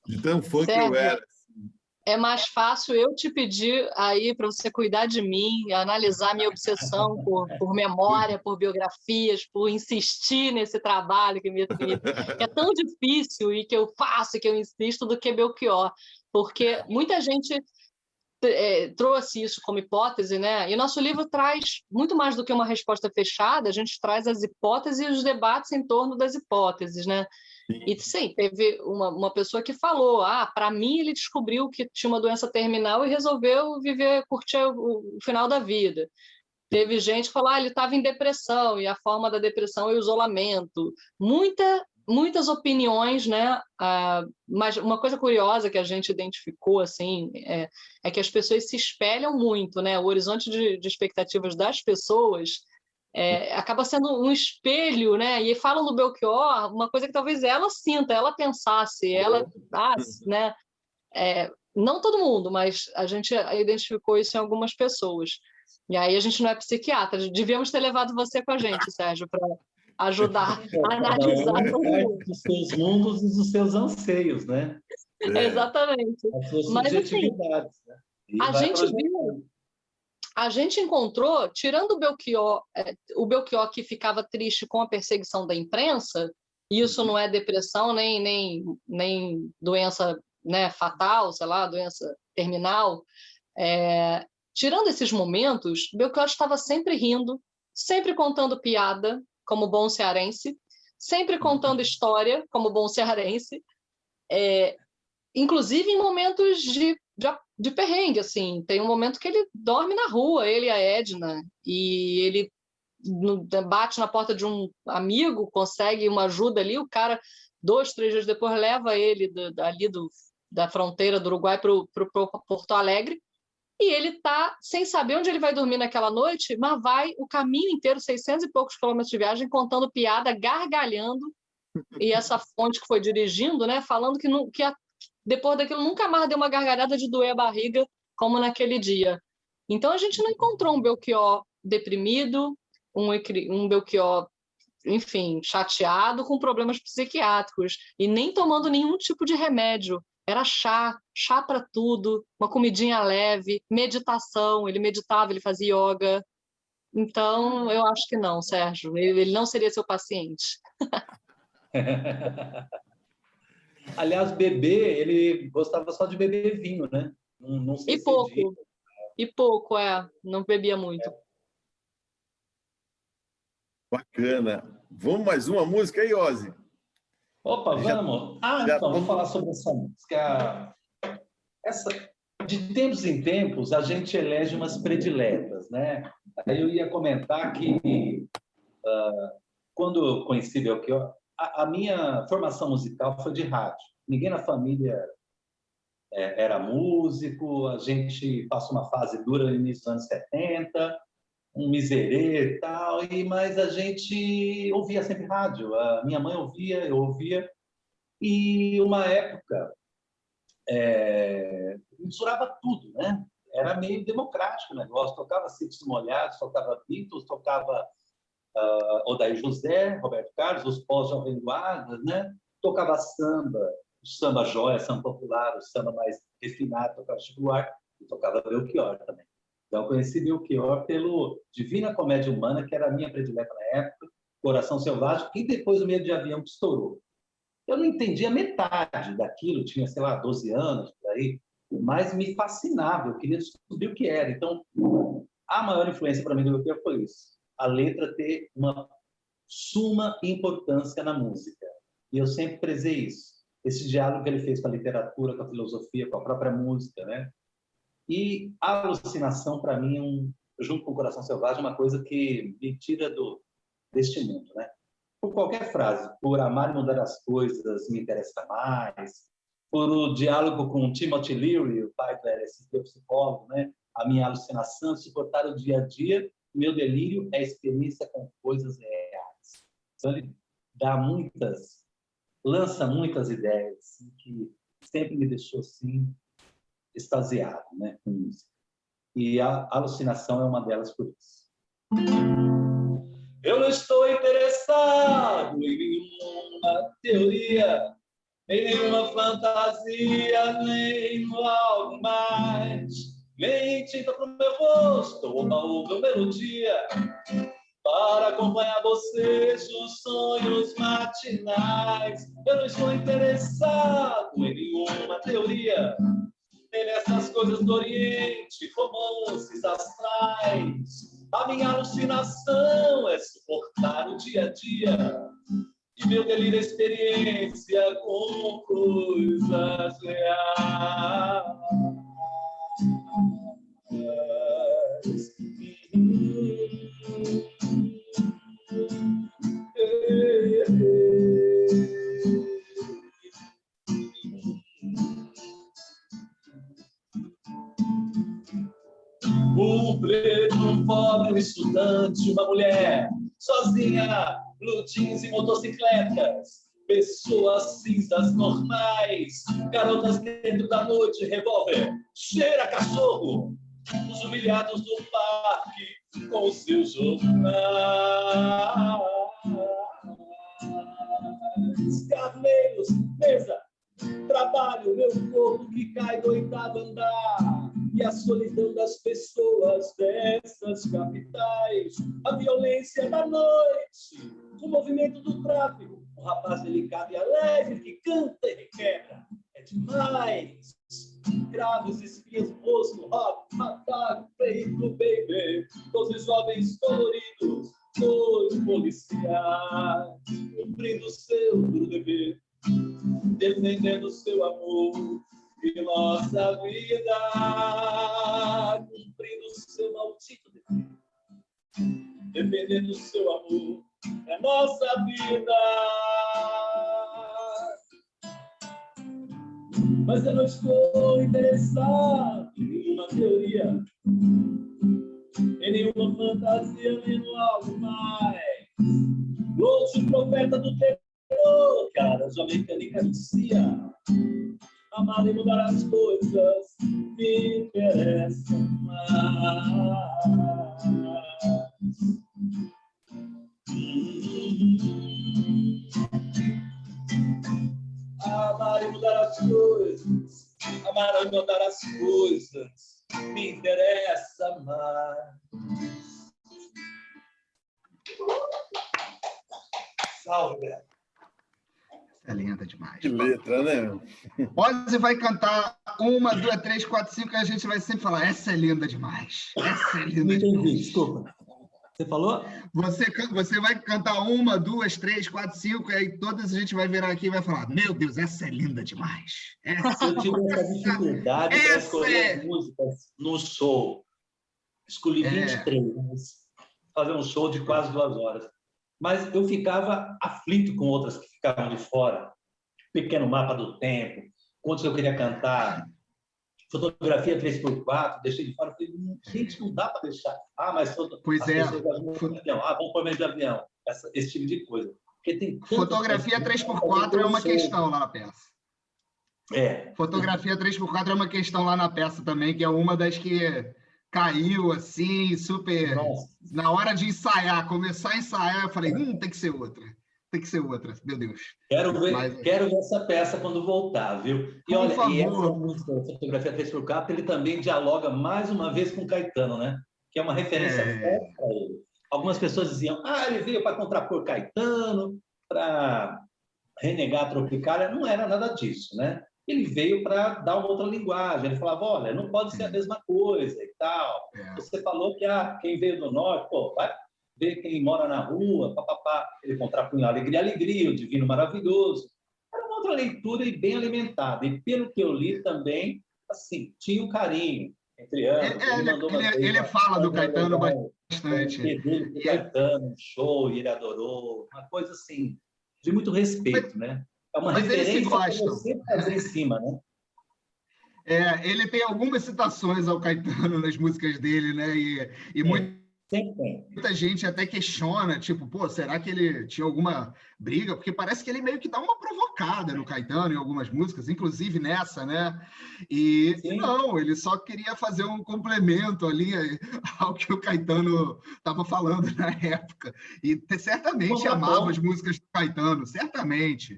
de tão fã que eu era. É mais fácil eu te pedir aí para você cuidar de mim, analisar minha obsessão por memória, por biografias, por insistir nesse trabalho que é tão difícil e que eu faço e que eu insisto, do que Belchior. Porque muita gente trouxe isso como hipótese, né? E nosso livro traz muito mais do que uma resposta fechada, a gente traz as hipóteses e os debates em torno das hipóteses, né? E sim, teve uma pessoa que falou, para mim ele descobriu que tinha uma doença terminal e resolveu curtir o final da vida. Teve gente que falou, ele estava em depressão e a forma da depressão é o isolamento. Muitas opiniões, né? Mas uma coisa curiosa que a gente identificou assim, é que as pessoas se espelham muito, né? O horizonte de expectativas das pessoas acaba sendo um espelho, né? E falam do Belchior uma coisa que talvez ela sinta, ela pensasse, né? Não todo mundo, mas a gente identificou isso em algumas pessoas. E aí a gente não é psiquiatra, devíamos ter levado você com a gente, Sérgio, para ajudar a analisar todo mundo. Os seus mundos e os seus anseios, né? Exatamente. As suas Mas, subjetividades, assim, né? A gente encontrou, tirando o Belchior que ficava triste com a perseguição da imprensa, isso não é depressão nem doença, né, fatal, sei lá, doença terminal. Tirando esses momentos, Belchior estava sempre rindo, sempre contando piada, como bom cearense, sempre contando história, como bom cearense, inclusive em momentos de perrengue, assim. Tem um momento que ele dorme na rua, ele e a Edna, e ele bate na porta de um amigo, consegue uma ajuda ali, o cara, 2, 3 dias depois, leva ele da fronteira do Uruguai para o Porto Alegre, e ele está sem saber onde ele vai dormir naquela noite, mas vai o caminho inteiro, 600 e poucos quilômetros de viagem, contando piada, gargalhando, e essa fonte que foi dirigindo, né, falando que depois daquilo nunca mais deu uma gargalhada de doer a barriga, como naquele dia. Então a gente não encontrou um Belchior deprimido, um Belchior, enfim, chateado, com problemas psiquiátricos, e nem tomando nenhum tipo de remédio. Era chá para tudo, uma comidinha leve, meditação, ele meditava, ele fazia yoga. Então, eu acho que não, Sérgio, ele não seria seu paciente. Aliás, beber, ele gostava só de beber vinho, né? Não sei E pouco, não bebia muito. Bacana. Vamos mais uma música aí, Ozzy? Opa, vamos. Então, vou falar sobre essa música. De tempos em tempos, a gente elege umas prediletas, né? Aí eu ia comentar que, quando eu conheci Belchior, a minha formação musical foi de rádio. Ninguém na família era músico, a gente passou uma fase dura no início dos anos 70, um miserê e tal, mas a gente ouvia sempre rádio. A minha mãe ouvia, eu ouvia, e uma época misturava tudo, né? Era meio democrático o negócio, tocava Secos e Molhados, tocava Beatles, tocava Odair José, Roberto Carlos, os pós-Jovem Guarda, né? Tocava samba, o samba jóia, samba popular, o samba mais refinado, tocava Chico Buarque, e tocava Belchior também. Então, eu conheci Belchior pelo Divina Comédia Humana, que era a minha predileta na época, Coração Selvagem, e depois o Medo de Avião, que estourou. Eu não entendia metade daquilo, tinha, sei lá, 12 anos, por aí, mas me fascinava, eu queria descobrir o que era. Então, a maior influência para mim do Belchior foi isso. A letra ter uma suma importância na música. E eu sempre prezei isso. Esse diálogo que ele fez com a literatura, com a filosofia, com a própria música, né? E a alucinação, para mim, junto com o Coração Selvagem, é uma coisa que me tira deste mundo, né? Por qualquer frase, por amar e mudar as coisas me interessa mais, por o diálogo com Timothy Leary, o pai do LSD, o psicólogo, né? A minha alucinação, suportar o dia a dia, meu delírio é experiência com coisas reais. Então, ele lança muitas ideias assim, que sempre me deixou assim, extasiado, né, com música. E a alucinação é uma delas por isso. Eu não estou interessado em nenhuma teoria, em nenhuma fantasia, nem no algo mais. Nem tinta pro meu rosto, ou meu melodia, para acompanhar vocês nos sonhos matinais. Eu não estou interessado em nenhuma teoria, nem nessas coisas do Oriente, romances astrais. A minha alucinação é suportar o dia a dia, e meu delírio é experiência com coisas reais. Um preto, um pobre, um estudante, uma mulher sozinha, blue jeans e motocicletas, pessoas cinzas normais, garotas dentro da noite, revólver, cheira cachorro, os humilhados do parque com seus jornais, carneiros, mesa, trabalho, meu corpo que cai do oitavo andar, e a solidão das pessoas dessas capitais, a violência da noite, o movimento do tráfico, um rapaz delicado e alegre que canta e requebra, é demais. Graves, espias, rosto, rock, ataque, feito, baby, 12 jovens coloridos, 2 policiais, cumprindo seu duro dever, defendendo seu amor e nossa vida, cumprindo seu maldito dever, defendendo seu amor e nossa vida. Mas eu não estou interessado em nenhuma teoria, em nenhuma fantasia, nem no algo mais. Louco profeta do terror, cara, jovem mecânica anuncia. Amar e mudar as coisas me interessam mais. Amar e mudar as coisas, amar e mudar as coisas me interessa mais. Salve, Beto. É linda demais. Que letra, né? Ozzy vai cantar 1, 2, 3, 4, 5 e a gente vai sempre falar, essa é linda demais. Essa é linda demais. Entendi, desculpa. Você falou? Você vai cantar 1, 2, 3, 4, 5 e aí todas a gente vai virar aqui e vai falar, meu Deus, essa é linda demais. Eu tive essa dificuldade para escolher as músicas no show. Escolhi 23, fazer um show de quase 2 horas. Mas eu ficava aflito com outras que ficavam de fora. Pequeno Mapa do Tempo, quantos eu queria cantar, Fotografia 3x4, deixei de fora. Falei, gente, não dá para deixar. Mas pois é. Vamos pôr meio de avião. Esse tipo de coisa. Porque tem Fotografia 3x4 é uma questão lá na peça. Fotografia 3x4 é uma questão lá na peça também, que é uma das que caiu assim, super. Nossa. Na hora de ensaiar, começar a ensaiar, eu falei, tem que ser outra. Tem que ser outra, meu Deus. Quero ver essa peça quando voltar, viu? E olha, e essa música, Fotografia 3x4, ele também dialoga mais uma vez com Caetano, né? Que é uma referência forte para ele. Algumas pessoas diziam, ele veio para contrapor Caetano, para renegar a Tropicália, não era nada disso, né? Ele veio para dar uma outra linguagem. Ele falava, olha, não pode ser a mesma coisa e tal. Você falou que quem veio do norte, pô, vai ver quem mora na rua, papapá. Ele contrapunha Alegria, Alegria, o Divino Maravilhoso. Era uma outra leitura e bem alimentada. E pelo que eu li também, assim, tinha um carinho entre ambos. Ele fala do Caetano bastante. Dele, Caetano, um show, e ele adorou. Uma coisa assim, de muito respeito, né? É uma referência para você fazer em cima, né? Ele tem algumas citações ao Caetano nas músicas dele, né? E muita gente até questiona, tipo, pô, será que ele tinha alguma briga? Porque parece que ele meio que dá uma provocada no Caetano em algumas músicas, inclusive nessa, né? E não, ele só queria fazer um complemento ali ao que o Caetano estava falando na época. E certamente amava as músicas do Caetano, certamente.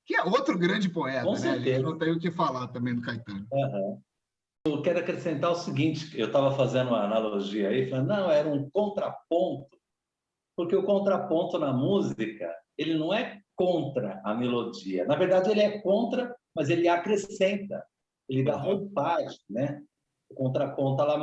Que é outro grande poeta, né? A gente não tem o que falar também do Caetano. Uhum. Eu quero acrescentar o seguinte, eu estava fazendo uma analogia aí, falando, não, era um contraponto, porque o contraponto na música, ele não é contra a melodia. Na verdade, ele é contra, mas ele acrescenta, ele dá roupagem, né? O contraponto lá...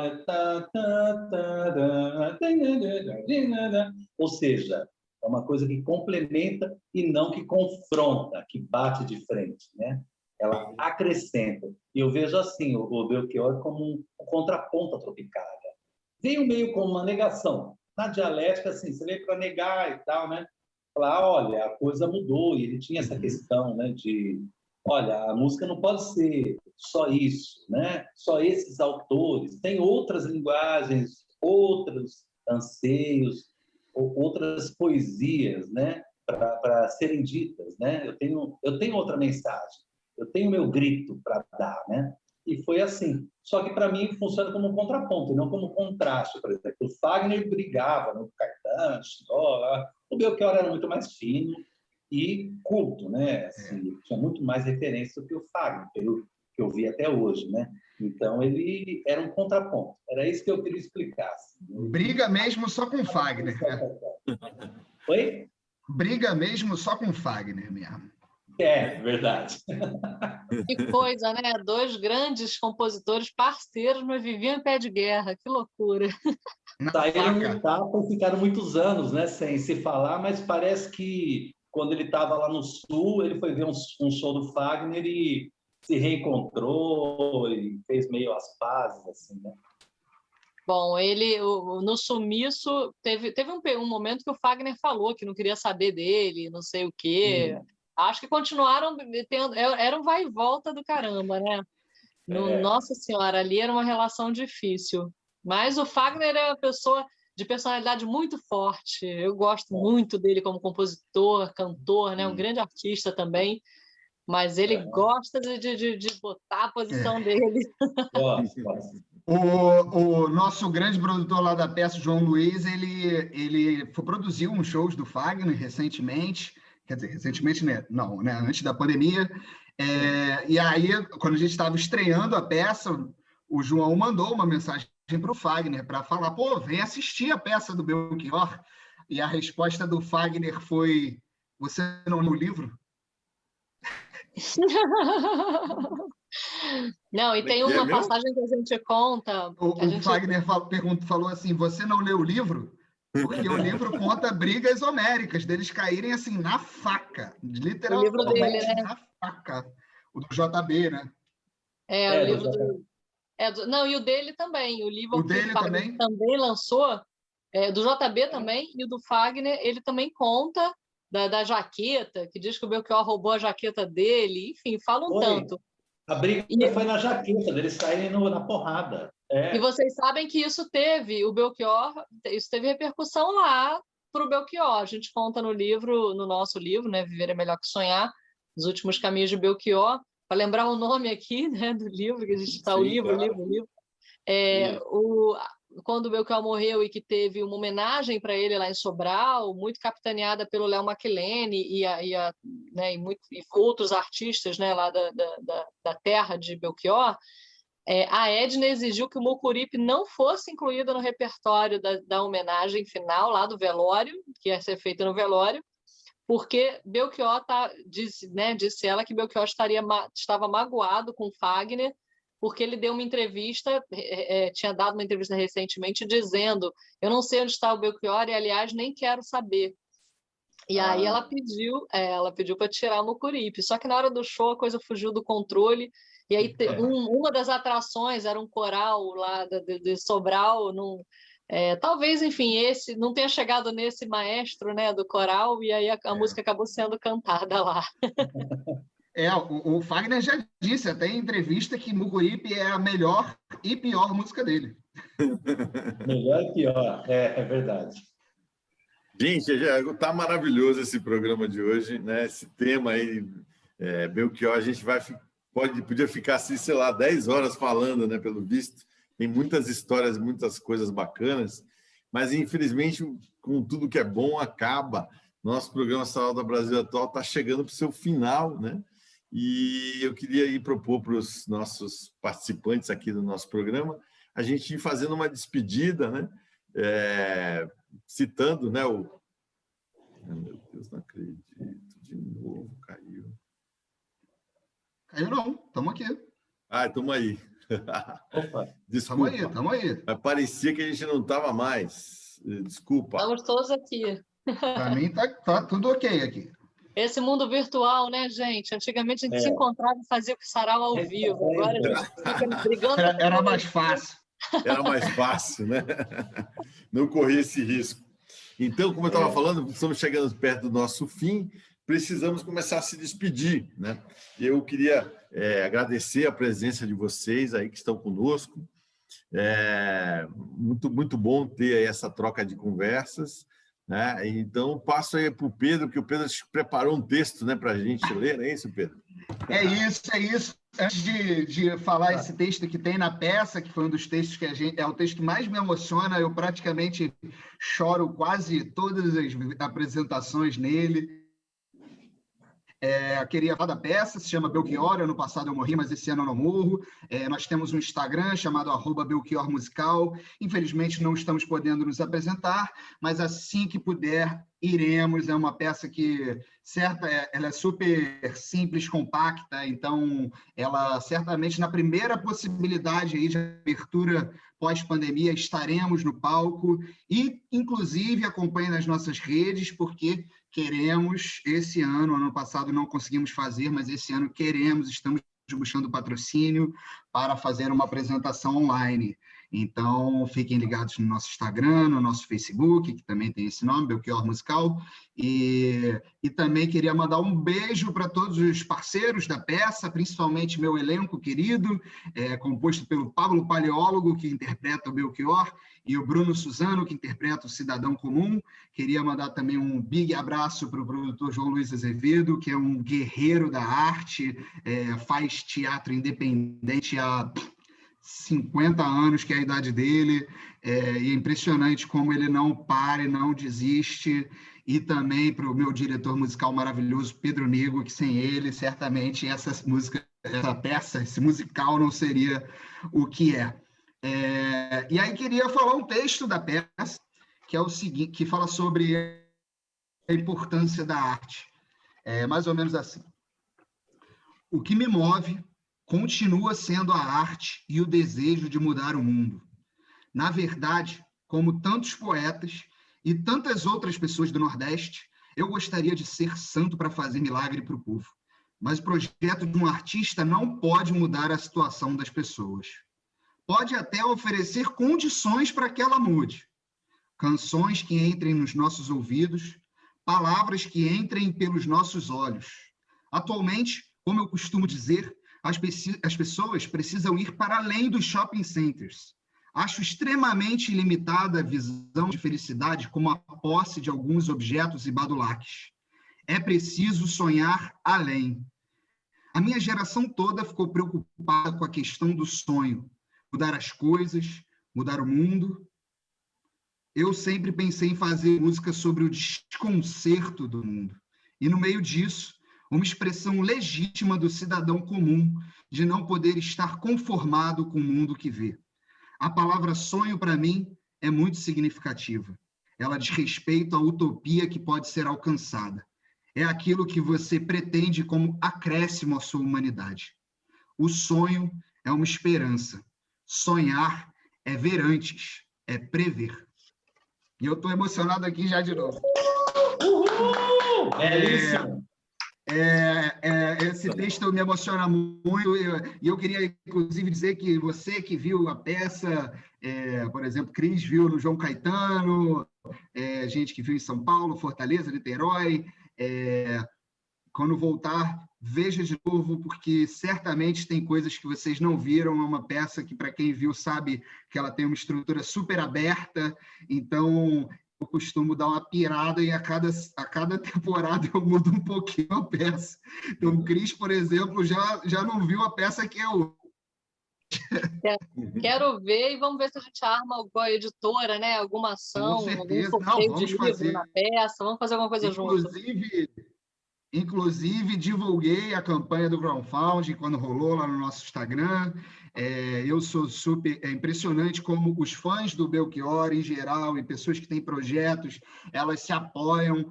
Ou seja, é uma coisa que complementa e não que confronta, que bate de frente, né? Ela acrescenta. E eu vejo assim, o Belchior como um contraponto à Tropicália. Veio meio como uma negação. Na dialética, assim, você veio para negar e tal, né? Falar, olha, a coisa mudou. E ele tinha essa questão, né, de, olha, a música não pode ser só isso, né? Só esses autores. Tem outras linguagens, outros anseios, outras poesias, né, para serem ditas, né? Eu tenho outra mensagem, eu tenho meu grito para dar, né? E foi assim. Só que para mim funciona como um contraponto, não como contraste. Por exemplo, o Fagner brigava no Caetano, o Belchior era muito mais fino e culto, né? Assim, tinha muito mais referência do que o Fagner, pelo que eu vi até hoje, né? Então, ele era um contraponto. Era isso que eu queria explicar. Briga mesmo só com Fagner, né? Oi? Briga mesmo só com Fagner mesmo. É, verdade. Que coisa, né? Dois grandes compositores parceiros, mas viviam em pé de guerra. Que loucura. Saíram no tapa e ficaram muitos anos, né, sem se falar, mas parece que quando ele estava lá no Sul, ele foi ver um show do Fagner e se reencontrou e fez meio as pazes, assim, né? Bom, ele no sumiço teve um momento que o Fagner falou que não queria saber dele, não sei o quê. Acho que continuaram tendo, era um vai e volta do caramba, né? Nossa Senhora, ali era uma relação difícil. Mas o Fagner é uma pessoa de personalidade muito forte. Eu gosto muito dele como compositor, cantor, né? Um grande artista também. Mas ele gosta de botar a posição dele. O nosso grande produtor lá da peça, João Luiz, ele produziu uns shows do Fagner recentemente, quer dizer, recentemente, né? Não, né? Antes da pandemia. E aí, quando a gente estava estreando a peça, o João mandou uma mensagem para o Fagner para falar, pô, vem assistir a peça do Belchior. E a resposta do Fagner foi, você não leu o livro? Não, e tem uma passagem que a gente conta... O Fagner falou assim, você não leu o livro? Porque o livro conta brigas homéricas, deles caírem assim na faca, literalmente o livro dele, né? na faca. O do JB, né? O livro do... Não, e o dele também. O livro que o Fagner também lançou, do JB também, e o do Fagner, ele também conta da jaqueta, que diz que o Belchior roubou a jaqueta dele, enfim, falam tanto. A briga foi na jaqueta, deles saírem na porrada. E vocês sabem que isso teve repercussão lá para o Belchior. A gente conta no nosso livro, né, Viver é Melhor que Sonhar, Os Últimos Caminhos de Belchior, para lembrar o nome aqui, né, do livro, que a gente está, o livro. Quando o Belchior morreu e que teve uma homenagem para ele lá em Sobral, muito capitaneada pelo Léo Maclene e outros artistas, né, lá da terra de Belchior, a Edna exigiu que o Mucuripe não fosse incluída no repertório da homenagem final, lá do velório, que ia ser feita no velório, porque Belchior disse ela que Belchior estava magoado com Fagner, porque ele deu uma entrevista, tinha dado uma entrevista recentemente dizendo: eu não sei onde está o Belchior e, aliás, nem quero saber. E aí ela pediu para tirar o Mucuripe. Só que na hora do show a coisa fugiu do controle. E aí uma das atrações era um coral lá de Sobral. Talvez, enfim, esse não tenha chegado nesse maestro, né, do coral, e aí a música acabou sendo cantada lá. O Fagner já disse até em entrevista que Mucuripe é a melhor e pior música dele. Melhor e pior, é verdade. Gente, está maravilhoso esse programa de hoje, né? Esse tema aí, Belchior, a gente podia ficar assim, sei lá, 10 horas falando, né? Pelo visto, tem muitas histórias, muitas coisas bacanas, mas infelizmente, com tudo que é bom, acaba. Nosso programa Sarau da Brasil Atual está chegando para o seu final, né? E eu queria propor para os nossos participantes aqui do nosso programa a gente ir fazendo uma despedida, né? Citando, né, meu Deus, não acredito, de novo caiu. Caiu não, estamos aqui. Estamos aí. Opa. Desculpa. Estamos aí. Mas parecia que a gente não estava mais. Desculpa. Estamos todos aqui. Para mim tá tudo ok aqui. Esse mundo virtual, né, gente? Antigamente a gente se encontrava e fazia o sarau ao vivo. Agora a gente fica brigando. Era mais fácil. Era mais fácil, né? Não corria esse risco. Então, como eu estava falando, estamos chegando perto do nosso fim, precisamos começar a se despedir, né? Eu queria agradecer a presença de vocês aí que estão conosco. Muito, muito bom ter aí essa troca de conversas, né? Então, passo aí para o Pedro, porque o Pedro preparou um texto, né, para a gente ler, é isso, Pedro? É isso. Antes de falar esse texto que tem na peça, que foi um dos textos que é o texto que mais me emociona, eu praticamente choro quase todas as apresentações nele. Queria falar da peça, se chama Belchior. Ano passado eu morri, mas esse ano eu não morro. Nós temos um Instagram chamado @BelchiorMusical. Infelizmente não estamos podendo nos apresentar, mas assim que puder, iremos. É uma peça que ela é super simples, compacta, então ela certamente na primeira possibilidade aí de abertura pós-pandemia estaremos no palco e inclusive acompanhe nas nossas redes, porque queremos esse ano passado não conseguimos fazer, mas esse ano estamos buscando patrocínio para fazer uma apresentação online. Então, fiquem ligados no nosso Instagram, no nosso Facebook, que também tem esse nome, Belchior Musical, e também queria mandar um beijo para todos os parceiros da peça, principalmente meu elenco querido, composto pelo Pablo Paleólogo, que interpreta o Belchior, e o Bruno Suzano, que interpreta o Cidadão Comum. Queria mandar também um big abraço para o produtor João Luiz Azevedo, que é um guerreiro da arte, faz teatro independente há 50 anos, que é a idade dele, e é impressionante como ele não para e não desiste, e também para o meu diretor musical maravilhoso, Pedro Nego, que sem ele, certamente, essa peça, esse musical não seria o que é. E aí queria falar um texto da peça, que é o seguinte, que fala sobre a importância da arte. Mais ou menos assim. O que me move continua sendo a arte e o desejo de mudar o mundo. Na verdade, como tantos poetas e tantas outras pessoas do Nordeste, eu gostaria de ser santo para fazer milagre para o povo. Mas o projeto de um artista não pode mudar a situação das pessoas. Pode até oferecer condições para que ela mude. Canções que entrem nos nossos ouvidos, palavras que entrem pelos nossos olhos. Atualmente, como eu costumo dizer, as pessoas precisam ir para além dos shopping centers. Acho extremamente limitada a visão de felicidade como a posse de alguns objetos e badulaques. É preciso sonhar além. A minha geração toda ficou preocupada com a questão do sonho, mudar as coisas, mudar o mundo. Eu sempre pensei em fazer música sobre o desconcerto do mundo. E no meio disso, uma expressão legítima do cidadão comum de não poder estar conformado com o mundo que vê. A palavra sonho, para mim, é muito significativa. Ela diz respeito à utopia que pode ser alcançada. é aquilo que você pretende como acréscimo à sua humanidade. O sonho é uma esperança. Sonhar é ver antes, é prever. E eu estou emocionado aqui já de novo. Uhul! Belíssimo! Esse texto me emociona muito, e eu queria, inclusive, dizer que você que viu a peça, por exemplo, Cris viu no João Caetano, gente que viu em São Paulo, Fortaleza, Niterói, quando voltar, veja de novo, porque certamente tem coisas que vocês não viram. É uma peça que, para quem viu, sabe que ela tem uma estrutura super aberta, então eu costumo dar uma pirada e a cada temporada eu mudo um pouquinho a peça. Então, o Cris, por exemplo, já não viu a peça que é o... Quero ver, e vamos ver se a gente arma alguma editora, né? Alguma ação, Com certeza. algum sorteio de Vamos livro fazer. na peça, vamos fazer alguma coisa junto. Inclusive, divulguei a campanha do crowdfunding quando rolou lá no nosso Instagram. Eu sou super impressionante como os fãs do Belchior, em geral, e pessoas que têm projetos, elas se apoiam.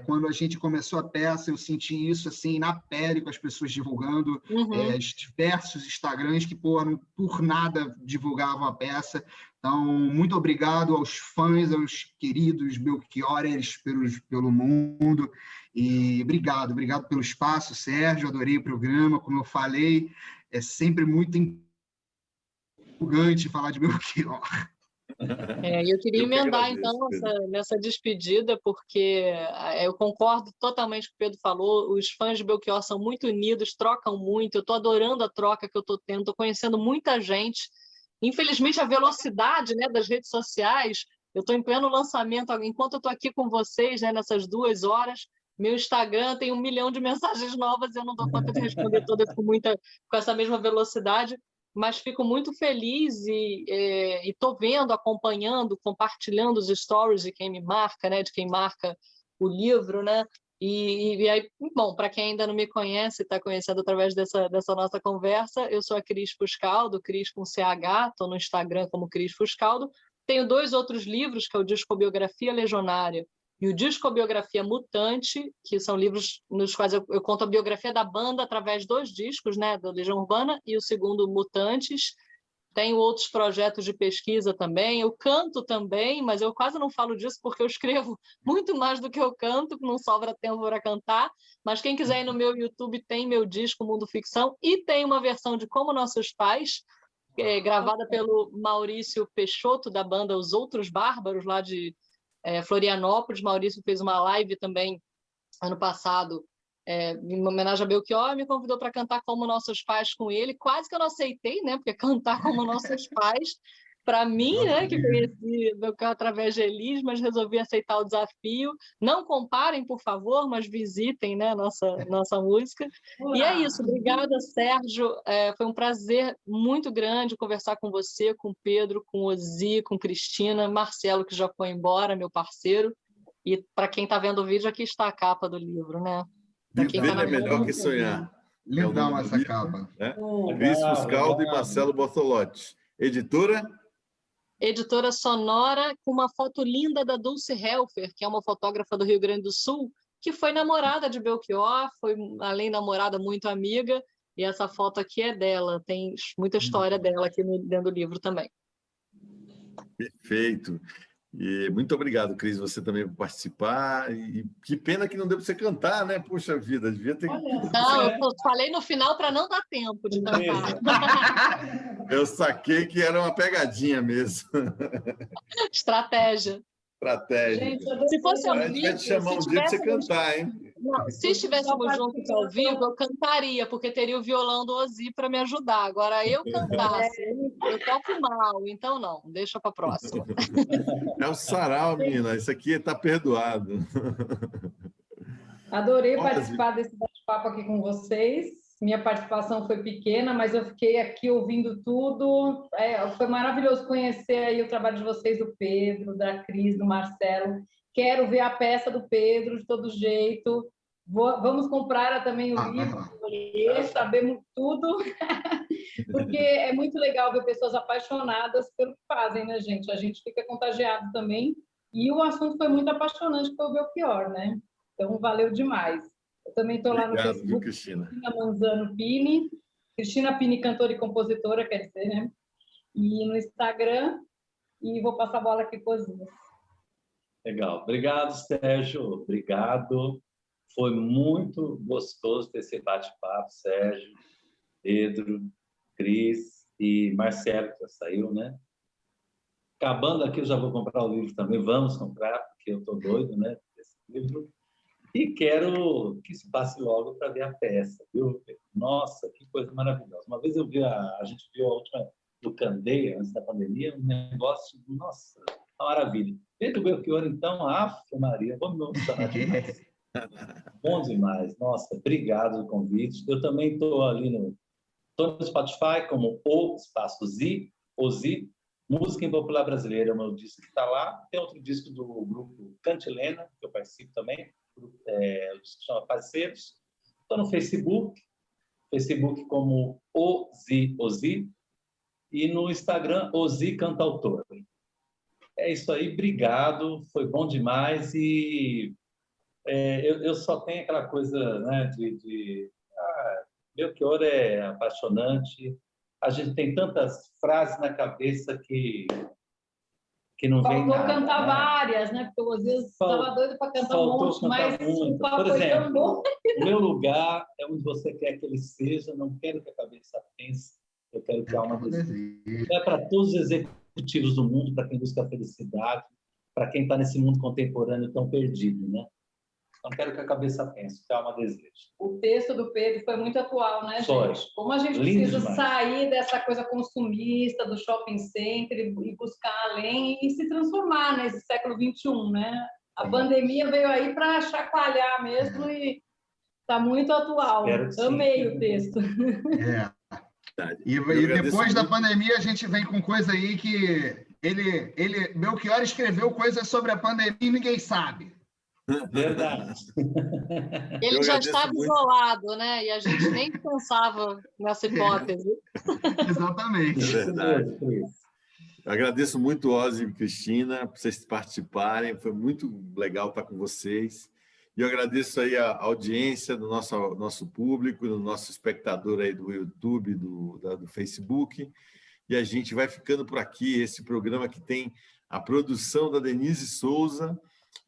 Quando a gente começou a peça, eu senti isso assim na pele, com as pessoas divulgando, diversos Instagrams que, por nada divulgavam a peça. Então, muito obrigado aos fãs, aos queridos Belchiorers pelo mundo. E obrigado pelo espaço, Sérgio, adorei o programa. Como eu falei, é sempre muito empolgante falar de Belchior. Eu queria emendar, então, nessa despedida, porque eu concordo totalmente com o que o Pedro falou, os fãs de Belchior são muito unidos, trocam muito, eu estou adorando a troca que eu estou tendo, estou conhecendo muita gente. Infelizmente, a velocidade, né, das redes sociais, eu estou em pleno lançamento, enquanto eu estou aqui com vocês, né, nessas 2 horas, meu Instagram tem 1 milhão de mensagens novas, eu não dou conta de responder todas com essa mesma velocidade, mas fico muito feliz e estou vendo, acompanhando, compartilhando os stories de quem me marca, né, de quem marca o livro, né? E aí, bom, para quem ainda não me conhece, está conhecendo através dessa nossa conversa, eu sou a Cris Fuscaldo, Cris com CH, estou no Instagram como Cris Fuscaldo. Tenho 2 outros livros, que é o Discobiografia Legionária e o Discobiografia Mutante, que são livros nos quais eu conto a biografia da banda através de 2 discos, né, da Legião Urbana, e o segundo, Mutantes. Tenho outros projetos de pesquisa também, eu canto também, mas eu quase não falo disso porque eu escrevo muito mais do que eu canto, não sobra tempo para cantar, mas quem quiser ir no meu YouTube tem meu disco Mundo Ficção e tem uma versão de Como Nossos Pais, gravada pelo Maurício Peixoto, da banda Os Outros Bárbaros, lá de Florianópolis. Maurício fez uma live também ano passado, em homenagem a Belchior, me convidou para cantar Como Nossos Pais com ele. Quase que eu não aceitei, né? Porque cantar Como Nossos Pais, para mim, né, que conheci Belchior através de Elis, mas resolvi aceitar o desafio. Não comparem, por favor, mas visitem, né, nossa música. E é isso. Obrigada, Sérgio. Foi um prazer muito grande conversar com você, com o Pedro, com o Ozi, com Cristina, Marcelo, que já foi embora, meu parceiro. E para quem está vendo o vídeo, aqui está a capa do livro, né? Viver é melhor que sonhar. Lindão essa capa. Cris Fuscaldo e Marcelo Bortolotti. Editora? Editora Sonora, com uma foto linda da Dulce Helfer, que é uma fotógrafa do Rio Grande do Sul, que foi namorada de Belchior, foi, além namorada, muito amiga, e essa foto aqui é dela. Tem muita história dela aqui dentro do livro também. Perfeito. E muito obrigado, Cris, você também por participar. E que pena que não deu para você cantar, né? Puxa vida, devia ter... Não, eu falei no final para não dar tempo de cantar. Eu saquei que era uma pegadinha mesmo. Estratégia. Gente, se fosse ao vivo, a gente vai te chamar um dia para você cantar, hein? Não, se estivéssemos juntos ao vivo, eu cantaria, porque teria o violão do Ozi para me ajudar. Agora, eu cantasse, eu toco mal, então não, deixa para a próxima. É o sarau, menina, isso aqui está perdoado. Adorei participar desse bate-papo aqui com vocês. Minha participação foi pequena, mas eu fiquei aqui ouvindo tudo. Foi maravilhoso conhecer aí o trabalho de vocês, do Pedro, da Cris, do Marcelo. Quero ver a peça do Pedro de todo jeito. Vamos comprar também o livro, sabemos tudo. Porque é muito legal ver pessoas apaixonadas pelo que fazem, né, gente? A gente fica contagiado também. E o assunto foi muito apaixonante, que foi o Belchior, né? Então, valeu demais. Eu também estou lá no Obrigado, Facebook, Cristina. Cristina Manzano Pini, Cristina Pini, cantora e compositora, quer dizer, né? E no Instagram, e vou passar a bola aqui para os meus. Legal. Obrigado, Sérgio. Obrigado. Foi muito gostoso ter esse bate-papo, Sérgio, Pedro, Cris e Marcelo, que já saiu, né? Acabando aqui, eu já vou comprar o livro também. Vamos comprar, porque eu estou doido, né? Esse livro. E quero que isso passe logo para ver a peça, viu? Nossa, que coisa maravilhosa. Uma vez eu vi, a gente viu a última do Candeia, antes da pandemia, um negócio, nossa, uma maravilha. Pedro Belchior, então, Ave Maria, vamos me emocionar demais. Bom demais. Nossa, obrigado pelo convite. Eu também estou ali no Spotify como O Espaço Z, OZI, Música em Popular Brasileira, é o meu disco que está lá. Tem outro disco do grupo Cantilena, que eu participo também, o disco chama Parceiros. Estou no Facebook como OZI, e no Instagram, OZI Cantautor. É isso aí, obrigado, foi bom demais. E eu só tenho aquela coisa, né, Belchior é apaixonante. A gente tem tantas frases na cabeça que não vem nada. Faltou cantar né? várias, né? Porque eu às vezes estava doido para cantar um monte, mas muito. o papo Por foi tão exemplo, bom. o meu lugar é onde você quer que ele seja, não quero que a cabeça pense, eu quero que a alma deseje. É para todos os executivos do mundo, para quem busca a felicidade, para quem está nesse mundo contemporâneo tão perdido, né? Não quero que a cabeça pense, que a alma deseje. O texto do Pedro foi muito atual, né, Foi. gente? Como a gente Lindo precisa demais. sair dessa coisa consumista, do shopping center e buscar além e se transformar nesse século XXI, né? A pandemia veio aí para chacoalhar mesmo e está muito atual. Amei o texto. E depois da pandemia a gente vem com coisa aí que Belchior escreveu coisas sobre a pandemia e ninguém sabe. Verdade. Ele já estava isolado, né? E a gente nem pensava nessa hipótese. Exatamente. É verdade. Eu agradeço muito, Ozzy e Cristina, por vocês participarem. Foi muito legal estar com vocês. E eu agradeço aí a audiência do nosso público, do nosso espectador aí do YouTube, do Facebook. E a gente vai ficando por aqui. Esse programa que tem a produção da Denise Souza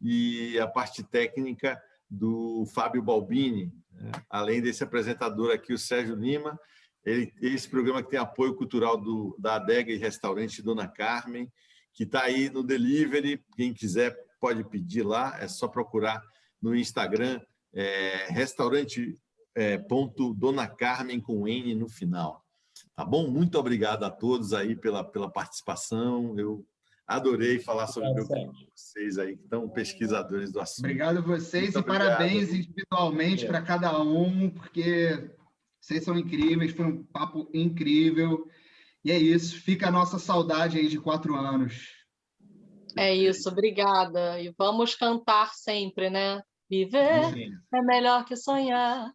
e a parte técnica do Fábio Balbini, né? Além desse apresentador aqui, o Sérgio Lima. Esse programa que tem apoio cultural da Adega e Restaurante Dona Carmen, que está aí no delivery. Quem quiser pode pedir lá, é só procurar no Instagram, restaurante.dona Carmen com N no final. Tá bom? Muito obrigado a todos aí pela participação. Eu adorei falar sobre o meu com vocês aí, que estão pesquisadores do assunto. Obrigado a vocês Muito e parabéns individualmente para cada um, porque vocês são incríveis, foi um papo incrível. E é isso, fica a nossa saudade aí de 4 anos. É isso, obrigada. E vamos cantar sempre, né? Viver é melhor que sonhar.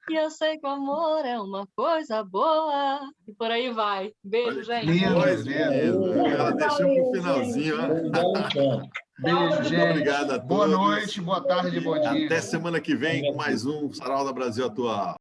E eu sei que o amor é uma coisa boa. E por aí vai. Beijo, gente. Ela deixou para o finalzinho. Beijo, gente. Obrigado a todos. Boa noite, boa tarde, bom dia. Até semana que vem com mais um Sarau da Brasil Atual.